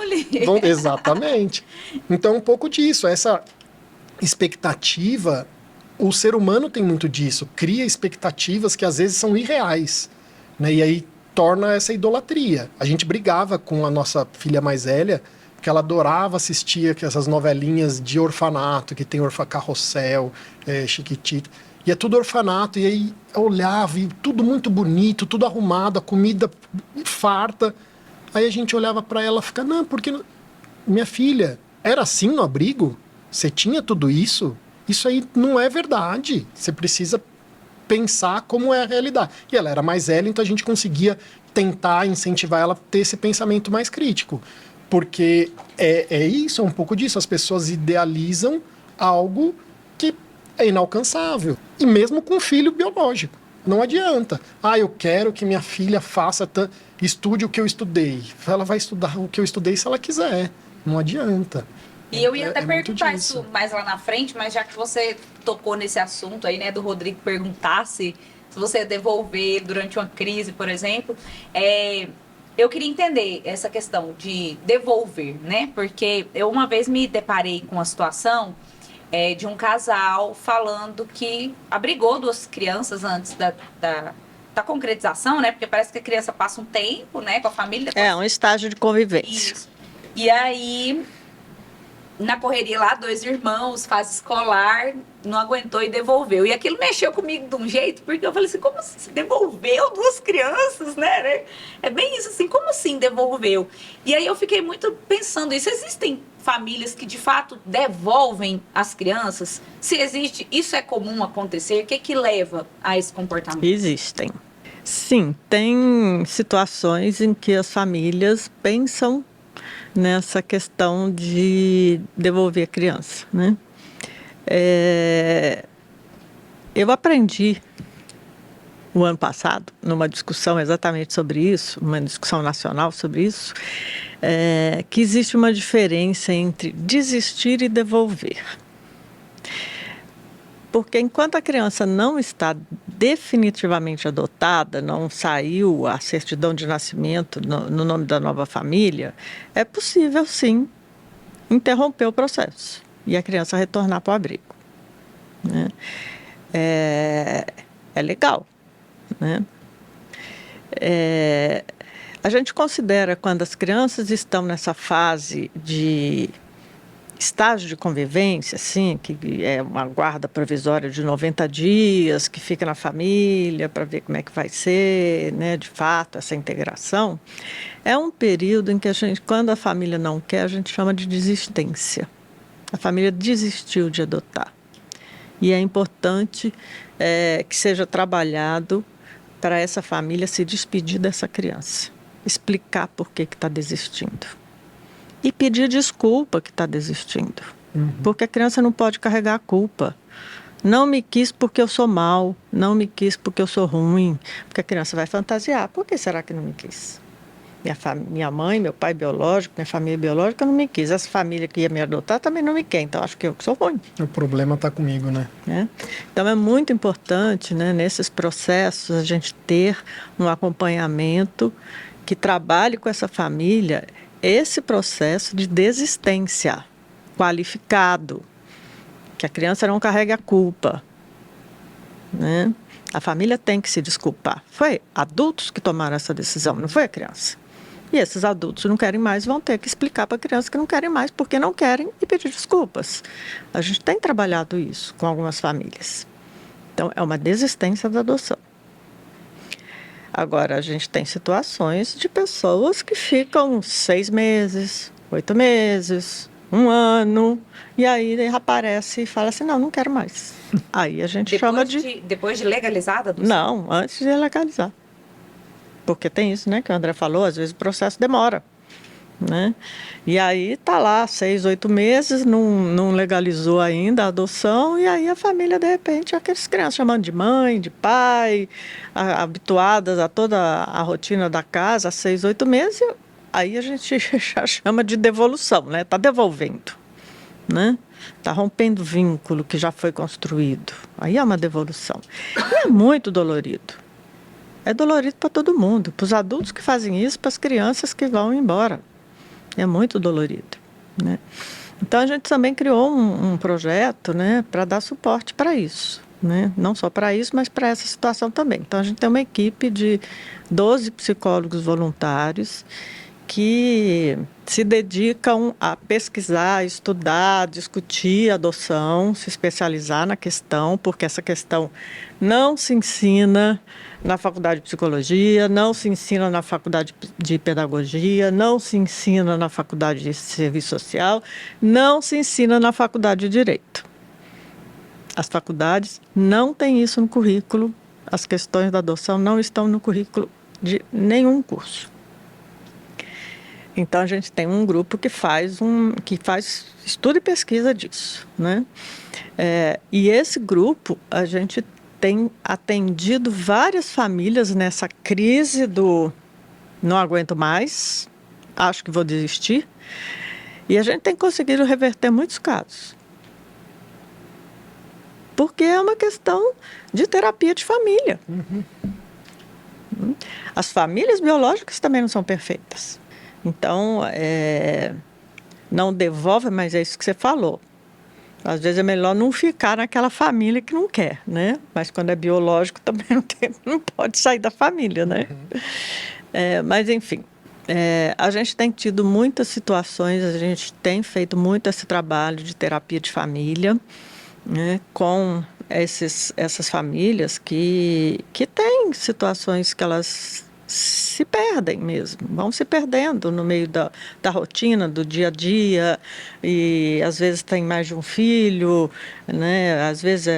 Exatamente. Então, um pouco disso. Essa expectativa, o ser humano tem muito disso. Cria expectativas que às vezes são irreais, né? E aí torna essa idolatria. A gente brigava com a nossa filha mais velha, porque ela adorava assistir essas novelinhas de orfanato, que tem Carrossel, Chiquitita. E é tudo orfanato, e aí eu olhava, e tudo muito bonito, tudo arrumado, a comida farta. Aí a gente olhava para ela e ficava, não, porque minha filha, era assim no abrigo? Você tinha tudo isso? Isso aí não é verdade. Você precisa pensar como é a realidade. E ela era mais velha, então a gente conseguia tentar incentivar ela a ter esse pensamento mais crítico. Porque é isso, é um pouco disso. As pessoas idealizam algo que é inalcançável. E mesmo com filho biológico. Não adianta. Eu quero que minha filha estude o que eu estudei. Ela vai estudar o que eu estudei se ela quiser. Não adianta. E eu ia até perguntar isso mais lá na frente, mas já que você tocou nesse assunto aí, né, do Rodrigo perguntar se você ia devolver durante uma crise, por exemplo, eu queria entender essa questão de devolver, né? Porque eu uma vez me deparei com uma situação de um casal falando que abrigou duas crianças antes da concretização, né? Porque parece que a criança passa um tempo, né, com a família. Um estágio de convivência. Isso. E aí, na correria lá, 2 irmãos, fase escolar, não aguentou e devolveu. E aquilo mexeu comigo de um jeito, porque eu falei assim, como assim devolveu 2 crianças, né? É bem isso, assim, como assim devolveu? E aí eu fiquei muito pensando isso. Existem famílias que, de fato, devolvem as crianças? Se existe, isso é comum acontecer? O que leva a esse comportamento? Existem. Sim, tem situações em que as famílias pensam nessa questão de devolver a criança, né? Eu aprendi o ano passado, numa discussão exatamente sobre isso, uma discussão nacional sobre isso, que existe uma diferença entre desistir e devolver. Porque enquanto a criança não está definitivamente adotada, não saiu a certidão de nascimento no nome da nova família, é possível sim interromper o processo e a criança retornar para o abrigo, né? É legal, né? A gente considera quando as crianças estão nessa fase de estágio de convivência, assim, que é uma guarda provisória de 90 dias, que fica na família para ver como é que vai ser, né, de fato, essa integração, é um período em que a gente, quando a família não quer, a gente chama de desistência. A família desistiu de adotar. E é importante que seja trabalhado para essa família se despedir dessa criança, explicar por que está desistindo. E pedir desculpa que está desistindo. Porque a criança não pode carregar a culpa. Não me quis porque eu sou mal, não me quis porque eu sou ruim. Porque a criança vai fantasiar. Por que será que não me quis? Minha mãe, meu pai biológico, minha família biológica não me quis. Essa família que ia me adotar também não me quer. Então acho que eu que sou ruim. O problema está comigo, né? Então é muito importante, né, nesses processos, a gente ter um acompanhamento que trabalhe com essa família esse processo de desistência qualificado, que a criança não carregue a culpa, né? A família tem que se desculpar. Foi adultos que tomaram essa decisão, não foi a criança. E esses adultos não querem mais, vão ter que explicar para a criança que não querem mais, porque não querem, e pedir desculpas. A gente tem trabalhado isso com algumas famílias. Então, é uma desistência da adoção. Agora, a gente tem situações de pessoas que ficam 6 meses, 8 meses, 1 ano, e aí aparece e fala assim, não quero mais. Aí a gente chama de... Depois de legalizada? Não, antes de legalizar. Porque tem isso, né, que o André falou, às vezes o processo demora, né? E aí tá lá 6, 8 meses, não legalizou ainda a adoção, e aí a família, de repente, aquelas crianças chamando de mãe, de pai, habituadas a toda a rotina da casa, há 6, 8 meses, aí a gente já chama de devolução, né? Tá devolvendo, né? Tá rompendo vínculo que já foi construído. Aí é uma devolução. E é muito dolorido. É dolorido para todo mundo, para os adultos que fazem isso, para as crianças que vão embora. É muito dolorido, né? Então a gente também criou um projeto, né, para dar suporte para isso, né? Não só para isso, mas para essa situação também. Então a gente tem uma equipe de 12 psicólogos voluntários que se dedicam a pesquisar, estudar, discutir adoção, se especializar na questão, porque essa questão não se ensina na faculdade de psicologia, não se ensina na faculdade de pedagogia, não se ensina na faculdade de serviço social, não se ensina na faculdade de direito. As faculdades não têm isso no currículo, as questões da adoção não estão no currículo de nenhum curso. Então a gente tem um grupo que faz estudo e pesquisa disso, né? E esse grupo a gente tem atendido várias famílias nessa crise do não aguento mais, acho que vou desistir, e a gente tem conseguido reverter muitos casos. Porque é uma questão de terapia de família. As famílias biológicas também não são perfeitas. Então, não devolve, mas é isso que você falou. Às vezes é melhor não ficar naquela família que não quer, né? Mas quando é biológico também não pode sair da família, né? Mas enfim, A gente tem tido muitas situações, a gente tem feito muito esse trabalho de terapia de família, né, com essas famílias que têm situações que elas se perdem mesmo, vão se perdendo no meio da rotina, do dia a dia, e às vezes tem mais de um filho, né, às vezes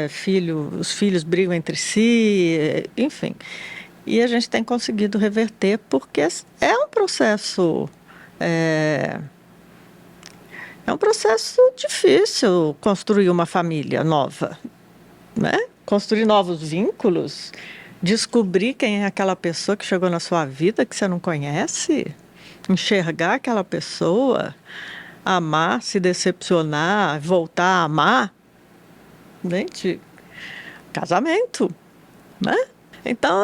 os filhos brigam entre si, enfim. E a gente tem conseguido reverter porque é um processo difícil construir uma família nova, né? Construir novos vínculos, descobrir quem é aquela pessoa que chegou na sua vida que você não conhece, enxergar aquela pessoa, amar, se decepcionar, voltar a amar, gente, casamento, né? Então,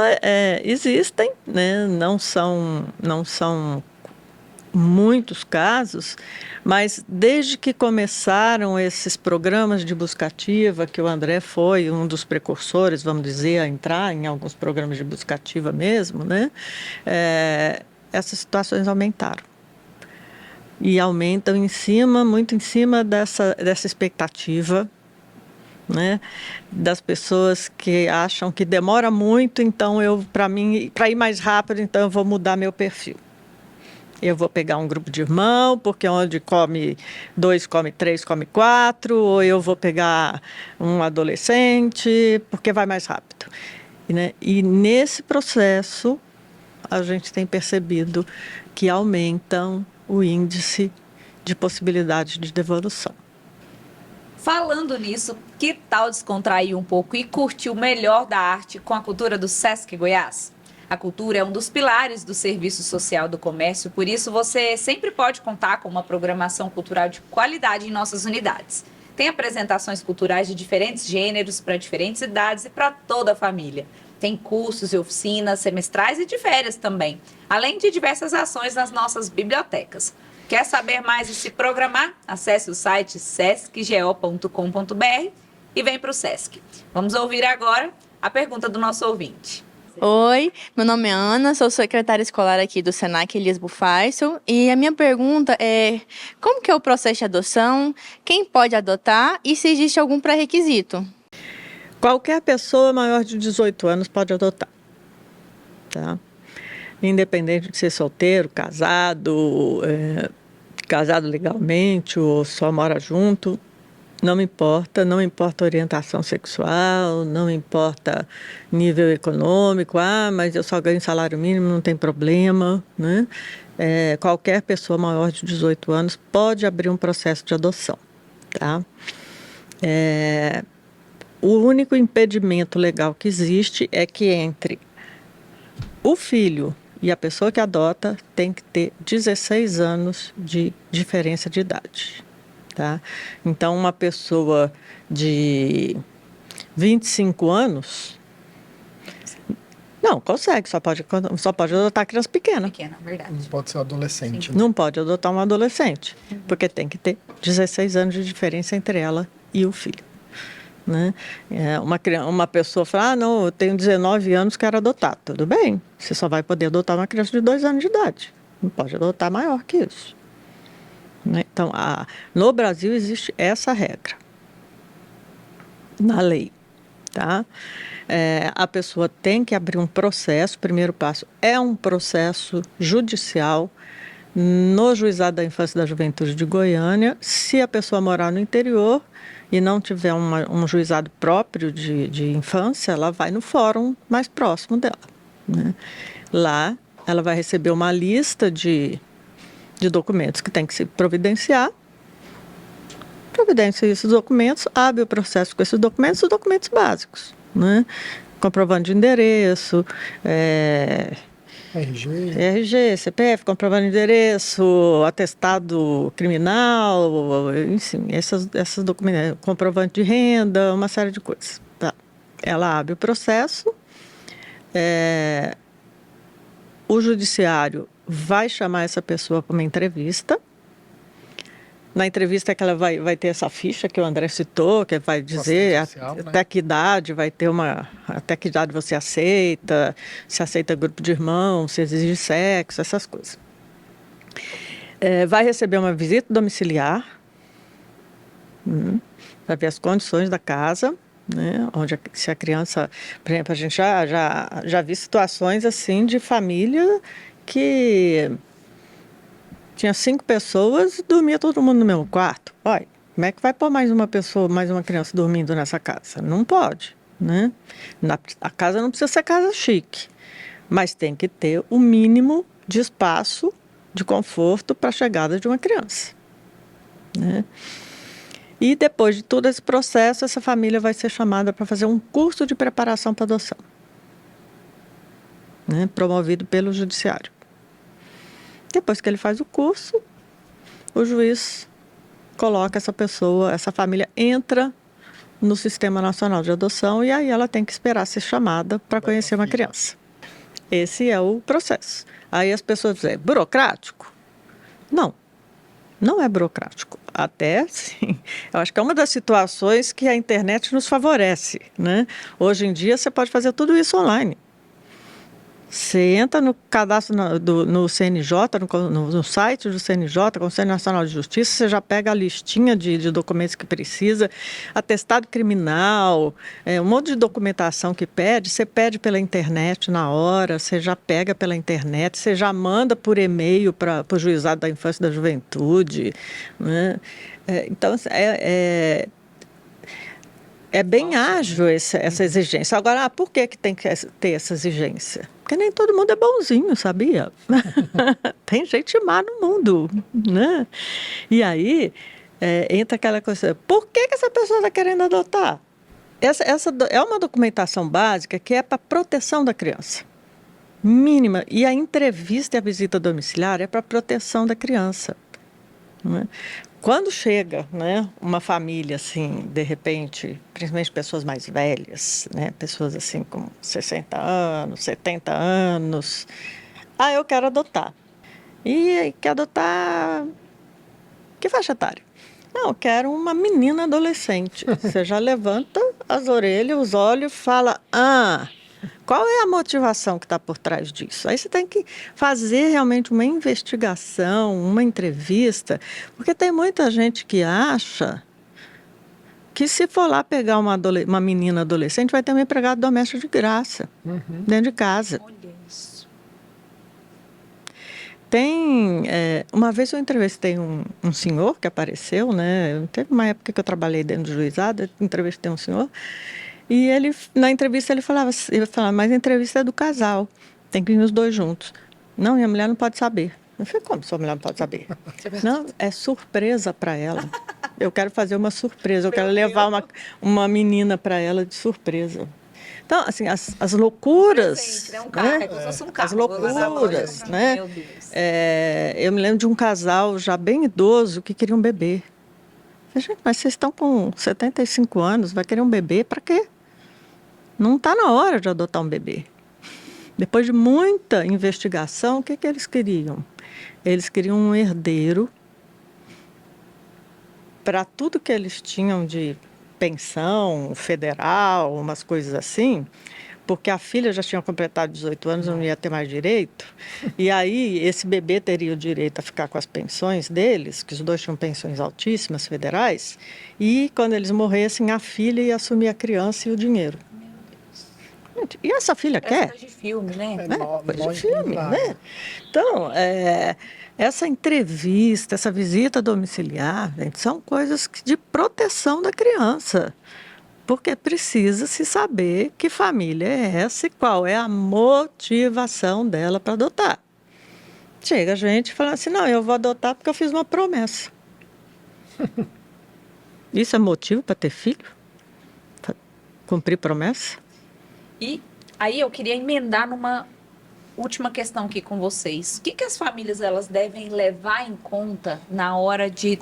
existem, né? Não são muitos casos, mas desde que começaram esses programas de buscativa, que o André foi um dos precursores, vamos dizer, a entrar em alguns programas de buscativa mesmo, né? Essas situações aumentaram. E aumentam muito em cima dessa expectativa, né, das pessoas que acham que demora muito, então para ir mais rápido, então eu vou mudar meu perfil. Eu vou pegar um grupo de irmão, porque onde come 2, come 3, come 4, ou eu vou pegar um adolescente, porque vai mais rápido. Né? E nesse processo, a gente tem percebido que aumentam o índice de possibilidade de devolução. Falando nisso, que tal descontrair um pouco e curtir o melhor da arte com a cultura do Sesc Goiás? A cultura é um dos pilares do Serviço Social do Comércio, por isso você sempre pode contar com uma programação cultural de qualidade em nossas unidades. Tem apresentações culturais de diferentes gêneros para diferentes idades e para toda a família. Tem cursos e oficinas semestrais e de férias também, além de diversas ações nas nossas bibliotecas. Quer saber mais e se programar? Acesse o site sescgo.com.br e vem para o Sesc. Vamos ouvir agora a pergunta do nosso ouvinte. Oi, meu nome é Ana, sou secretária escolar aqui do Senac Elias Bufaisel e a minha pergunta é como que é o processo de adoção, quem pode adotar e se existe algum pré-requisito? Qualquer pessoa maior de 18 anos pode adotar, tá? Independente de ser solteiro, casado, casado legalmente ou só mora junto, não importa a orientação sexual, não importa nível econômico, mas eu só ganho salário mínimo, não tem problema, né? Qualquer pessoa maior de 18 anos pode abrir um processo de adoção, tá? O único impedimento legal que existe é que entre o filho e a pessoa que adota tem que ter 16 anos de diferença de idade. Tá? Então, uma pessoa de 25 anos não consegue, só pode adotar criança pequena. Pequena, verdade. Não pode ser adolescente. Né? Não pode adotar um adolescente, porque tem que ter 16 anos de diferença entre ela e o filho. Né? Uma pessoa fala, não, eu tenho 19 anos, quero adotar. Tudo bem, você só vai poder adotar uma criança de 2 anos de idade. Não pode adotar maior que isso. Então, no Brasil existe essa regra na lei, tá? A pessoa tem que abrir um processo, o primeiro passo é um processo judicial no Juizado da Infância e da Juventude de Goiânia. Se a pessoa morar no interior e não tiver um juizado próprio de infância, ela vai no fórum mais próximo dela, né? Lá ela vai receber uma lista de documentos que tem que se providenciar, providencia esses documentos, abre o processo com esses documentos, os documentos básicos, né? Comprovando de endereço, RG, CPF, comprovando de endereço, atestado criminal, enfim, essas documentos, comprovante de renda, uma série de coisas. Tá. Ela abre o processo, o judiciário vai chamar essa pessoa para uma entrevista. Na entrevista que ela vai ter essa ficha que o André citou, que vai dizer social, até que idade vai ter até que idade você aceita, se aceita grupo de irmãos, se exige sexo, essas coisas. Vai receber uma visita domiciliar, para ver as condições da casa, né? Se a criança, por exemplo, a gente já viu situações assim de família que tinha 5 pessoas e dormia todo mundo no mesmo quarto. Olha, como é que vai pôr mais uma pessoa, mais uma criança dormindo nessa casa? Não pode, né? A casa não precisa ser casa chique, mas tem que ter o mínimo de espaço, de conforto para a chegada de uma criança, né? E depois de todo esse processo, essa família vai ser chamada para fazer um curso de preparação para adoção, né? Promovido pelo judiciário. Depois que ele faz o curso, o juiz coloca essa pessoa, essa família entra no Sistema Nacional de Adoção e aí ela tem que esperar ser chamada para conhecer uma criança. Esse é o processo. Aí as pessoas dizem, burocrático? Não, não é burocrático. Até, sim, eu acho que é uma das situações que a internet nos favorece, né? Hoje em dia você pode fazer tudo isso online. Você entra no cadastro no CNJ, no site do CNJ, Conselho Nacional de Justiça, você já pega a listinha de documentos que precisa, atestado criminal, um monte de documentação que pede, você pede pela internet na hora, você já pega pela internet, você já manda por e-mail para o Juizado da Infância e da Juventude, né? Então, é bem ágil essa exigência. Agora, por que tem que ter essa exigência? Porque nem todo mundo é bonzinho, sabia? Tem gente má no mundo, né? E aí, entra aquela coisa, por que essa pessoa está querendo adotar? Essa é uma documentação básica que é para proteção da criança, mínima. E a entrevista e a visita domiciliar é para proteção da criança, né? Quando chega, né, uma família, assim, de repente, principalmente pessoas mais velhas, né, pessoas assim com 60 anos, 70 anos, eu quero adotar. E quer adotar que faixa etária? Não, eu quero uma menina adolescente. Você já levanta as orelhas, os olhos, fala, qual é a motivação que está por trás disso? Aí você tem que fazer realmente uma investigação, uma entrevista, porque tem muita gente que acha que se for lá pegar uma menina adolescente, vai ter um empregado doméstico de graça, dentro de casa. Olha isso. Uma vez eu entrevistei um senhor que apareceu, né? Teve uma época que eu trabalhei dentro do juizado, eu entrevistei um senhor. E na entrevista ele falava, mas a entrevista é do casal, tem que ir os dois juntos. Não, minha mulher não pode saber. Eu falei, como sua mulher não pode saber? Não, é surpresa para ela. Eu quero fazer uma surpresa, eu quero levar uma menina para ela de surpresa. Então, assim, as loucuras... Presente, né? Um carro, é como se fosse um carro. As loucuras, né? Meu Deus. Eu me lembro de um casal já bem idoso que queria um bebê. Eu falei, gente, mas vocês estão com 75 anos, vai querer um bebê para quê? Não está na hora de adotar um bebê. Depois de muita investigação, o que eles queriam? Eles queriam um herdeiro para tudo que eles tinham de pensão federal, umas coisas assim, porque a filha já tinha completado 18 anos, não ia ter mais direito. E aí esse bebê teria o direito a ficar com as pensões deles, que os dois tinham pensões altíssimas federais, e quando eles morressem, a filha ia assumir a criança e o dinheiro. E essa filha quer? Coisa de filme, né? Coisa de filme, né? Então, essa entrevista, essa visita domiciliar, gente, são coisas de proteção da criança. Porque precisa se saber que família é essa e qual é a motivação dela para adotar. Chega a gente falando assim, não, eu vou adotar porque eu fiz uma promessa. Isso é motivo para ter filho? Pra cumprir promessa? E aí eu queria emendar numa última questão aqui com vocês. O que as famílias elas devem levar em conta na hora de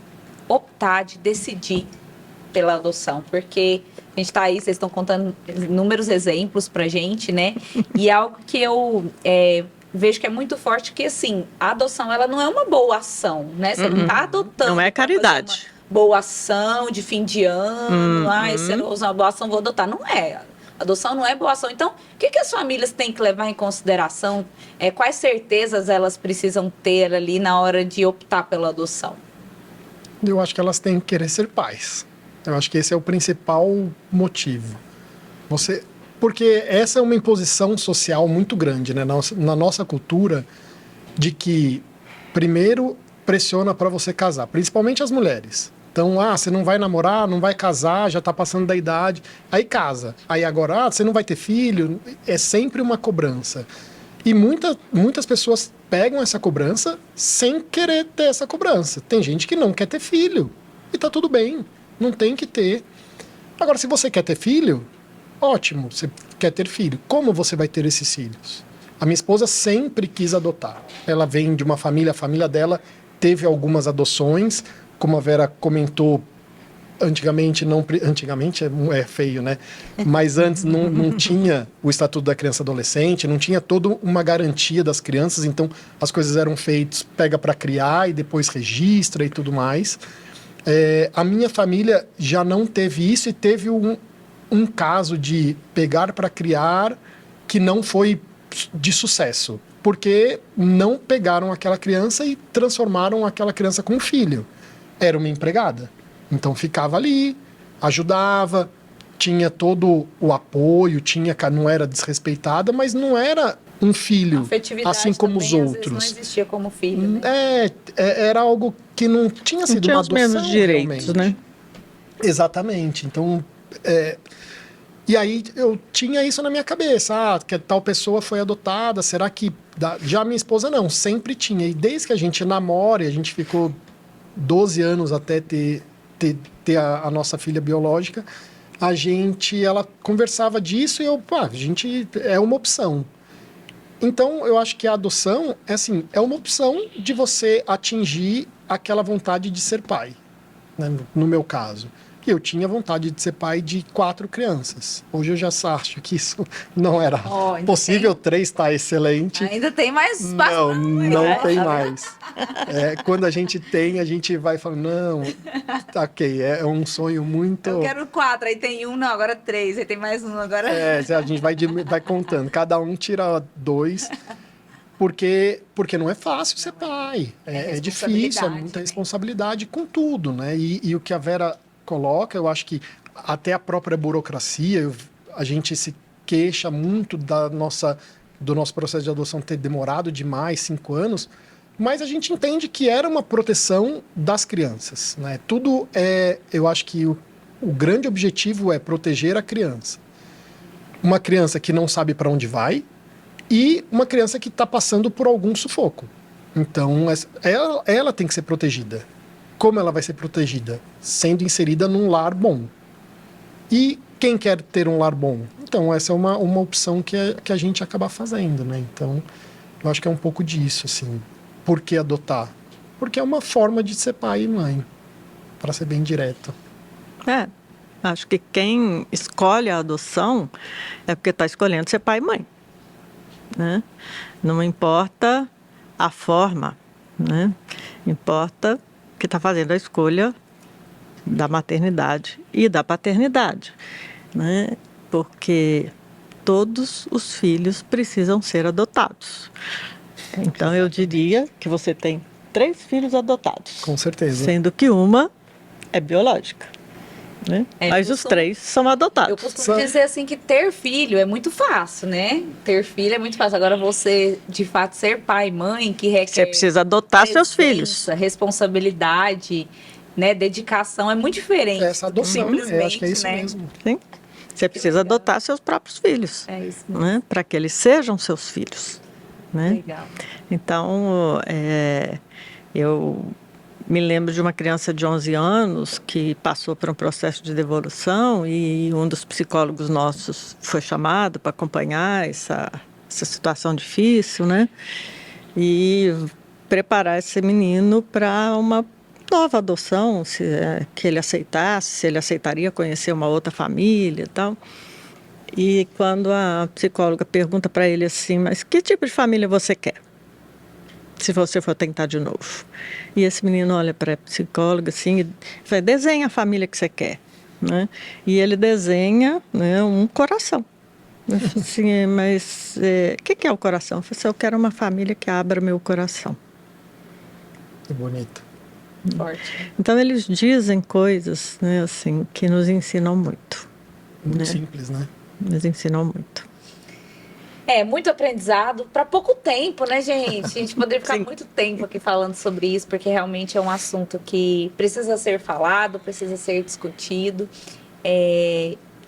optar, de decidir pela adoção? Porque a gente está aí, vocês estão contando inúmeros exemplos para a gente, né? E é algo que eu vejo que é muito forte, que assim, a adoção ela não é uma boa ação, né? Você não está adotando. Não é caridade. Boa ação de fim de ano, esse ano eu vou usar uma boa ação, vou adotar. Não é. Adoção não é boa ação. Então, o que as famílias têm que levar em consideração? Quais certezas elas precisam ter ali na hora de optar pela adoção? Eu acho que elas têm que querer ser pais. Eu acho que esse é o principal motivo. Porque essa é uma imposição social muito grande, né? Na nossa cultura, de que primeiro pressiona para você casar, principalmente as mulheres. Então, você não vai namorar, não vai casar, já está passando da idade, aí casa. Aí agora, você não vai ter filho, é sempre uma cobrança. E muitas pessoas pegam essa cobrança sem querer ter essa cobrança. Tem gente que não quer ter filho, e tá tudo bem, não tem que ter. Agora, se você quer ter filho, ótimo, você quer ter filho. Como você vai ter esses filhos? A minha esposa sempre quis adotar. Ela vem de uma família, a família dela teve algumas adoções, como a Vera comentou, antigamente é feio, né? Mas antes não tinha o Estatuto da Criança e Adolescente, não tinha toda uma garantia das crianças, então as coisas eram feitas, pega para criar e depois registra e tudo mais. A minha família já não teve isso e teve um caso de pegar para criar que não foi de sucesso, porque não pegaram aquela criança e transformaram aquela criança com um filho. Era uma empregada. Então ficava ali, ajudava, tinha todo o apoio, não era desrespeitada, mas não era um filho, assim como os outros. Às vezes não existia como filho, né? Era algo que não tinha sido uma adoção. Os mesmos direitos, realmente. né? Exatamente. Então, e aí eu tinha isso na minha cabeça, que tal pessoa foi adotada, será que... Já minha esposa não, sempre tinha. E desde que a gente namora, e a gente ficou 12 anos até ter a nossa filha biológica, ela conversava disso e a gente é uma opção. Então, eu acho que a adoção é uma opção de você atingir aquela vontade de ser pai, né? No meu caso. Eu tinha vontade de ser pai de 4 crianças. Hoje eu já acho que isso não era possível. 3 está excelente. Ainda tem mais espaço. Não tem mais. Quando a gente vai falando, não, ok, é um sonho muito... Eu quero 4, aí tem 1, não, agora 3, aí tem mais 1, agora... a gente vai contando, cada um tira 2, porque não é fácil ser pai. É difícil, é muita responsabilidade com tudo, né? E o que a Vera coloca, eu acho que até a própria burocracia, a gente se queixa muito do nosso processo de adoção ter demorado demais, 5 anos, mas a gente entende que era uma proteção das crianças, né? Eu acho que o grande objetivo é proteger a criança. Uma criança que não sabe para onde vai e uma criança que está passando por algum sufoco. Então, ela tem que ser protegida. Como ela vai ser protegida? Sendo inserida num lar bom. E quem quer ter um lar bom? Então, essa é uma opção que a gente acaba fazendo, né? Então, eu acho que é um pouco disso, assim. Por que adotar? Porque é uma forma de ser pai e mãe, para ser bem direto. Acho que quem escolhe a adoção é porque está escolhendo ser pai e mãe, né? Não importa a forma, né? Importa que está fazendo a escolha da maternidade e da paternidade, né? Porque todos os filhos precisam ser adotados. Então, eu diria que você tem 3 filhos adotados. Com certeza. Sendo que uma é biológica, né? Mas os 3 são adotados. Eu costumo dizer assim que ter filho é muito fácil, né? Ter filho é muito fácil. Agora você, de fato, ser pai e mãe, que requer... Você precisa adotar seus filhos. Responsabilidade, né? Dedicação, é muito diferente. Essa adoção, simplesmente, acho que é isso né? mesmo. Sim. Você precisa adotar seus próprios filhos. É isso mesmo. Né? Para que eles sejam seus filhos. Né? Legal. Então, eu me lembro de uma criança de 11 anos que passou por um processo de devolução e um dos psicólogos nossos foi chamado para acompanhar essa situação difícil, né? E preparar esse menino para uma nova adoção, que ele aceitasse, se ele aceitaria conhecer uma outra família e tal. E quando a psicóloga pergunta para ele assim, mas que tipo de família você quer? Se você for tentar de novo. E esse menino olha para a psicóloga assim e fala, desenha a família que você quer. né? E ele desenha, né, um coração. Eu falei assim, mas o que é o coração? Eu falei assim, eu quero uma família que abra meu coração. Que bonito. Forte. Então eles dizem coisas, né, assim, que nos ensinam muito. Muito Né? simples, né? Nos ensinam muito. Muito aprendizado para pouco tempo, né, gente? A gente poderia ficar Sim. muito tempo aqui falando sobre isso, porque realmente é um assunto que precisa ser falado, precisa ser discutido.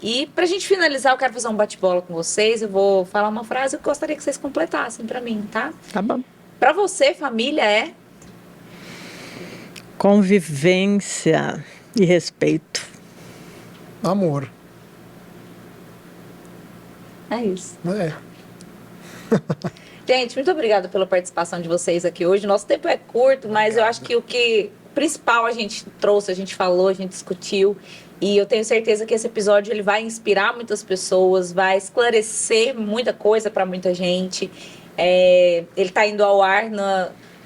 E para a gente finalizar, eu quero fazer um bate-bola com vocês. Eu vou falar uma frase que eu gostaria que vocês completassem para mim, tá? Tá bom. Para você, família é? Convivência e respeito. Amor. É isso. É. Gente, muito obrigada pela participação de vocês aqui hoje. Nosso tempo é curto, mas eu acho que o principal a gente trouxe, a gente falou, a gente discutiu. E eu tenho certeza que esse episódio ele vai inspirar muitas pessoas, vai esclarecer muita coisa para muita gente. Ele está indo ao ar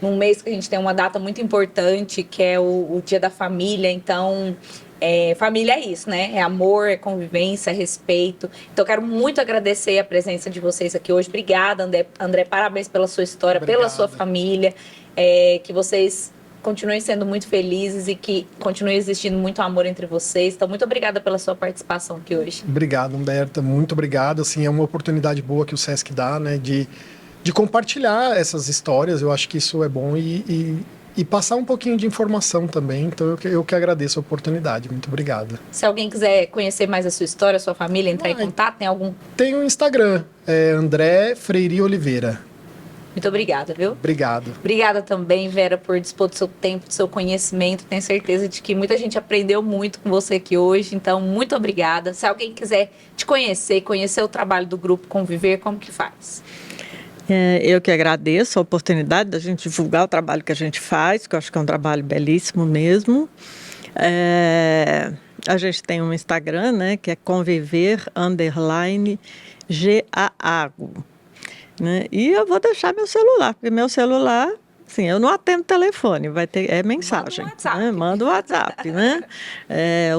num mês que a gente tem uma data muito importante, que é o Dia da Família. Então, família é isso, né? É amor, é convivência, é respeito. Então, eu quero muito agradecer a presença de vocês aqui hoje. Obrigada, André. Parabéns pela sua história, pela sua família. Que vocês continuem sendo muito felizes e que continue existindo muito amor entre vocês. Então, muito obrigada pela sua participação aqui hoje. Obrigado, Humberta. Muito obrigado. Assim, é uma oportunidade boa que o SESC dá, né? De compartilhar essas histórias. Eu acho que isso é bom e passar um pouquinho de informação também. Então, eu que agradeço a oportunidade. Muito obrigado. Se alguém quiser conhecer mais a sua história, a sua família, entrar em contato, tem algum? Tem um Instagram, André Freire Oliveira. Muito obrigada, viu? Obrigado. Obrigada também, Vera, por dispor do seu tempo, do seu conhecimento. Tenho certeza de que muita gente aprendeu muito com você aqui hoje. Então, muito obrigada. Se alguém quiser te conhecer o trabalho do Grupo Conviver, como que faz? Eu que agradeço a oportunidade da gente divulgar o trabalho que a gente faz, que eu acho que é um trabalho belíssimo mesmo. A gente tem um Instagram, né, que é conviver_GAAGO. Né? E eu vou deixar meu celular, porque meu celular, assim, eu não atendo telefone, vai ter mensagem. Manda o WhatsApp, né?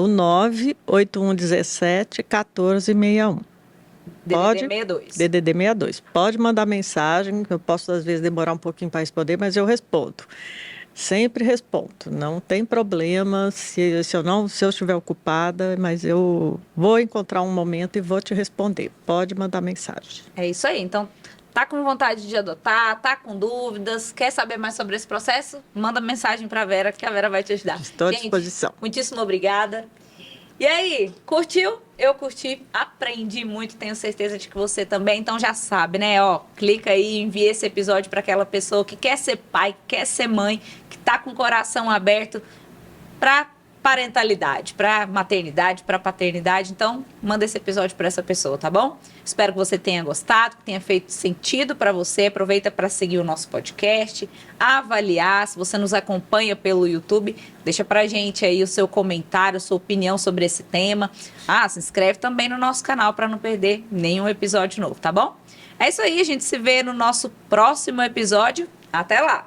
O 981171461. DDD 62. DDD 62. Pode mandar mensagem, eu posso às vezes demorar um pouquinho para responder, mas eu respondo. Sempre respondo, não tem problema se eu estiver ocupada, mas eu vou encontrar um momento e vou te responder. Pode mandar mensagem. É isso aí. Então, tá com vontade de adotar, tá com dúvidas, quer saber mais sobre esse processo? Manda mensagem para a Vera, que a Vera vai te ajudar. Estou à disposição. Muitíssimo obrigada. E aí, curtiu? Eu curti, aprendi muito, tenho certeza de que você também. Então já sabe, né? Clica aí, envia esse episódio para aquela pessoa que quer ser pai, quer ser mãe, que tá com o coração aberto para parentalidade, para maternidade, para paternidade. Então, manda esse episódio para essa pessoa, tá bom? Espero que você tenha gostado, que tenha feito sentido para você. Aproveita para seguir o nosso podcast, avaliar. Se você nos acompanha pelo YouTube, deixa pra gente aí o seu comentário, a sua opinião sobre esse tema. Se inscreve também no nosso canal para não perder nenhum episódio novo, tá bom? É isso aí, a gente se vê no nosso próximo episódio. Até lá!